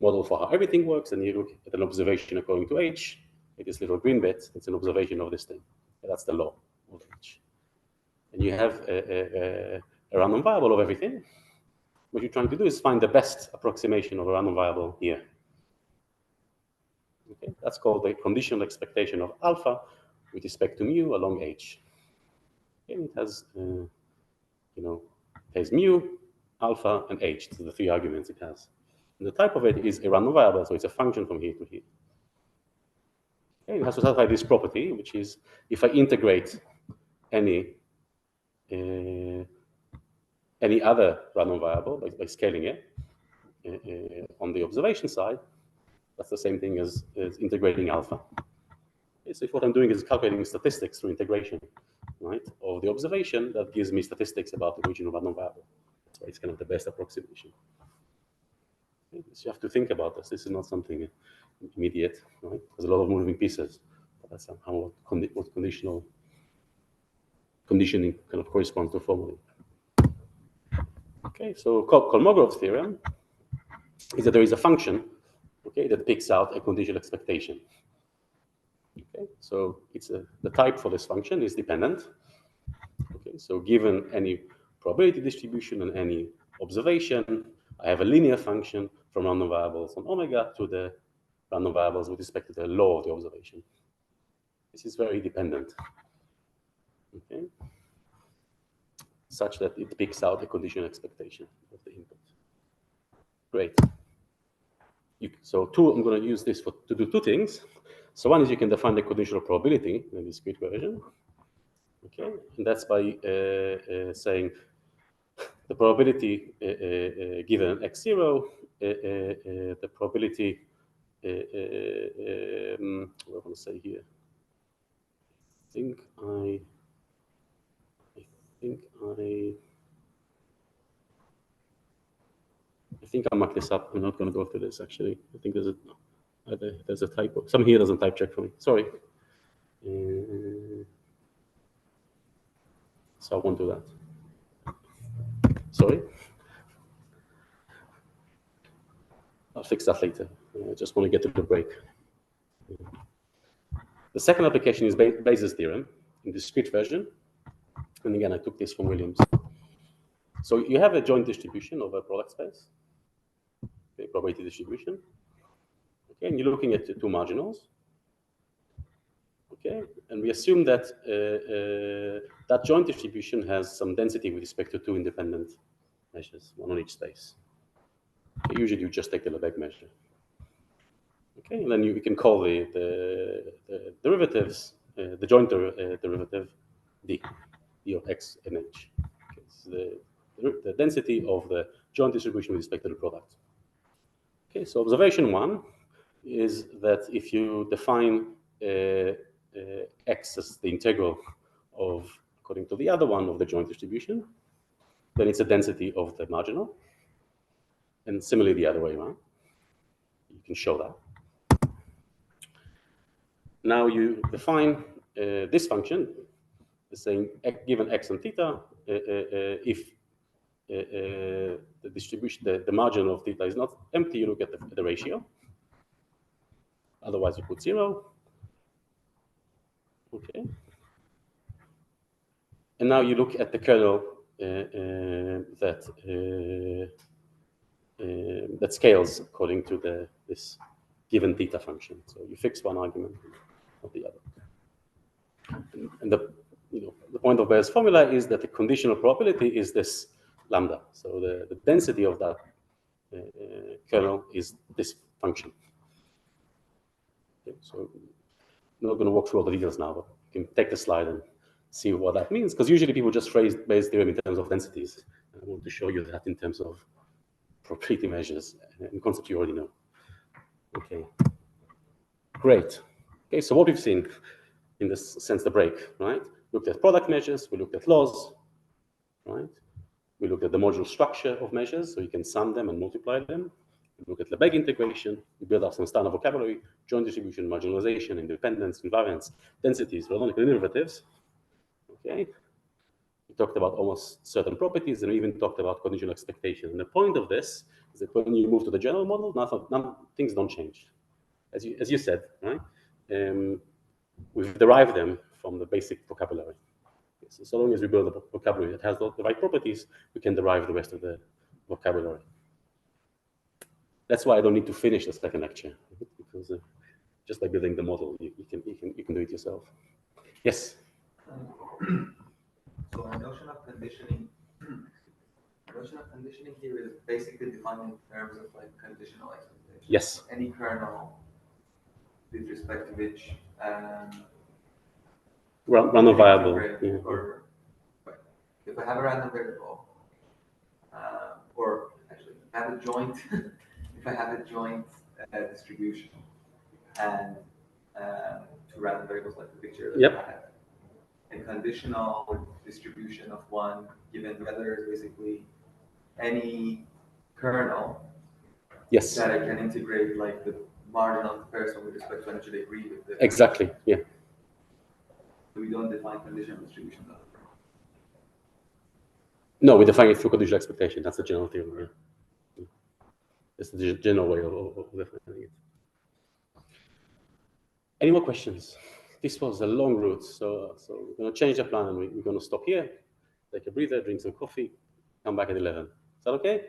model for how everything works, and you look at an observation according to H. With this little green bit, it's an observation of this thing. That's the law of H. And you have a random variable of everything. What you're trying to do is find the best approximation of a random variable here. Okay, that's called the conditional expectation of alpha with respect to mu along H. Okay, it has, it has mu, alpha, and H. So the three arguments it has. And the type of it is a random variable, so it's a function from here to here. Okay, it has to satisfy this property, which is if I integrate any other random variable by scaling it on the observation side, that's the same thing as integrating alpha. Okay, so if what I'm doing is calculating statistics through integration, right, of the observation, that gives me statistics about the region of random variable. So it's kind of the best approximation. Okay, so you have to think about this. This is not something immediate, right? There's a lot of moving pieces. But that's somehow what conditioning kind of corresponds to formally. Okay, so Kolmogorov's theorem is that there is a function, okay, that picks out a conditional expectation. Okay, so it's the type for this function is dependent. Okay, so given any probability distribution and any observation, I have a linear function from random variables on omega to the random variables with respect to the law of the observation. This is very dependent. Okay, such that it picks out a conditional expectation of the input. Great. So I'm going to use this to do two things. So one is you can define the conditional probability in the discrete version. Okay, and that's by saying the probability given x0, the probability, what I want to say here. I think I'll mark this up. I'm not going to go through this actually. I think there's a typo. Some here doesn't type check for me. Sorry. So I won't do that. Sorry. I'll fix that later. I just want to get to the break. The second application is Bayes' theorem in discrete version. And again, I took this from Williams. So you have a joint distribution of a product space, okay, probability distribution. Okay, and you're looking at the two marginals. Okay, and we assume that that joint distribution has some density with respect to two independent measures, one on each space. Okay, usually you just take the Lebesgue measure. Okay, and then you can call the derivatives, the joint derivative d of x and h. Okay, this is the density of the joint distribution with respect to the product. Okay, so observation one is that if you define x as the integral of, according to the other one, of the joint distribution, then it's a density of the marginal. And similarly the other way around. You can show that. Now you define this function, saying given x and theta, if the distribution, the margin of theta is not empty, you look at the ratio. Otherwise, you put 0. Okay. And now you look at the kernel that scales according to this given theta function. So you fix one argument, not the other. And the point of Bayes' formula is that the conditional probability is this lambda. So the density of that kernel is this function. Okay, so I'm not going to walk through all the details now, but you can take the slide and see what that means. Because usually people just phrase Bayes' theorem in terms of densities. And I want to show you that in terms of probability measures and concepts you already know. Okay, great. Okay, so what we've seen in this sense, the break, right? We looked at product measures, we looked at laws, right? We looked at the modular structure of measures, so you can sum them and multiply them. We look at Lebesgue integration, we build up some standard vocabulary, joint distribution, marginalization, independence, invariance, densities, Radonic derivatives. Okay. We talked about almost certain properties, and we even talked about conditional expectation. And the point of this is that when you move to the general model, things don't change. As you said, right? We've derived them from the basic vocabulary. So long as we build a vocabulary that has the right properties, we can derive the rest of the vocabulary. That's why I don't need to finish the second lecture, because just by building the model, you can do it yourself. Yes. So our notion of conditioning, here is basically defined in terms of like conditional expectation. Yes. So any kernel with respect to which random variable. Yeah. Or if I have a random variable, or actually if I have a joint, if I have a joint distribution and two random variables like the picture that I have, a conditional distribution of one given whether is basically any kernel that I can integrate like the marginal comparison with respect to when it should agree with the exactly, yeah. We don't define conditional distribution though. No, we define it through conditional expectation. That's the general theorem, yeah. It's the general way of defining it. Any more questions? This was a long route, so we're going to change the plan and we're going to stop here, take a breather, drink some coffee, come back at 11. Is that okay?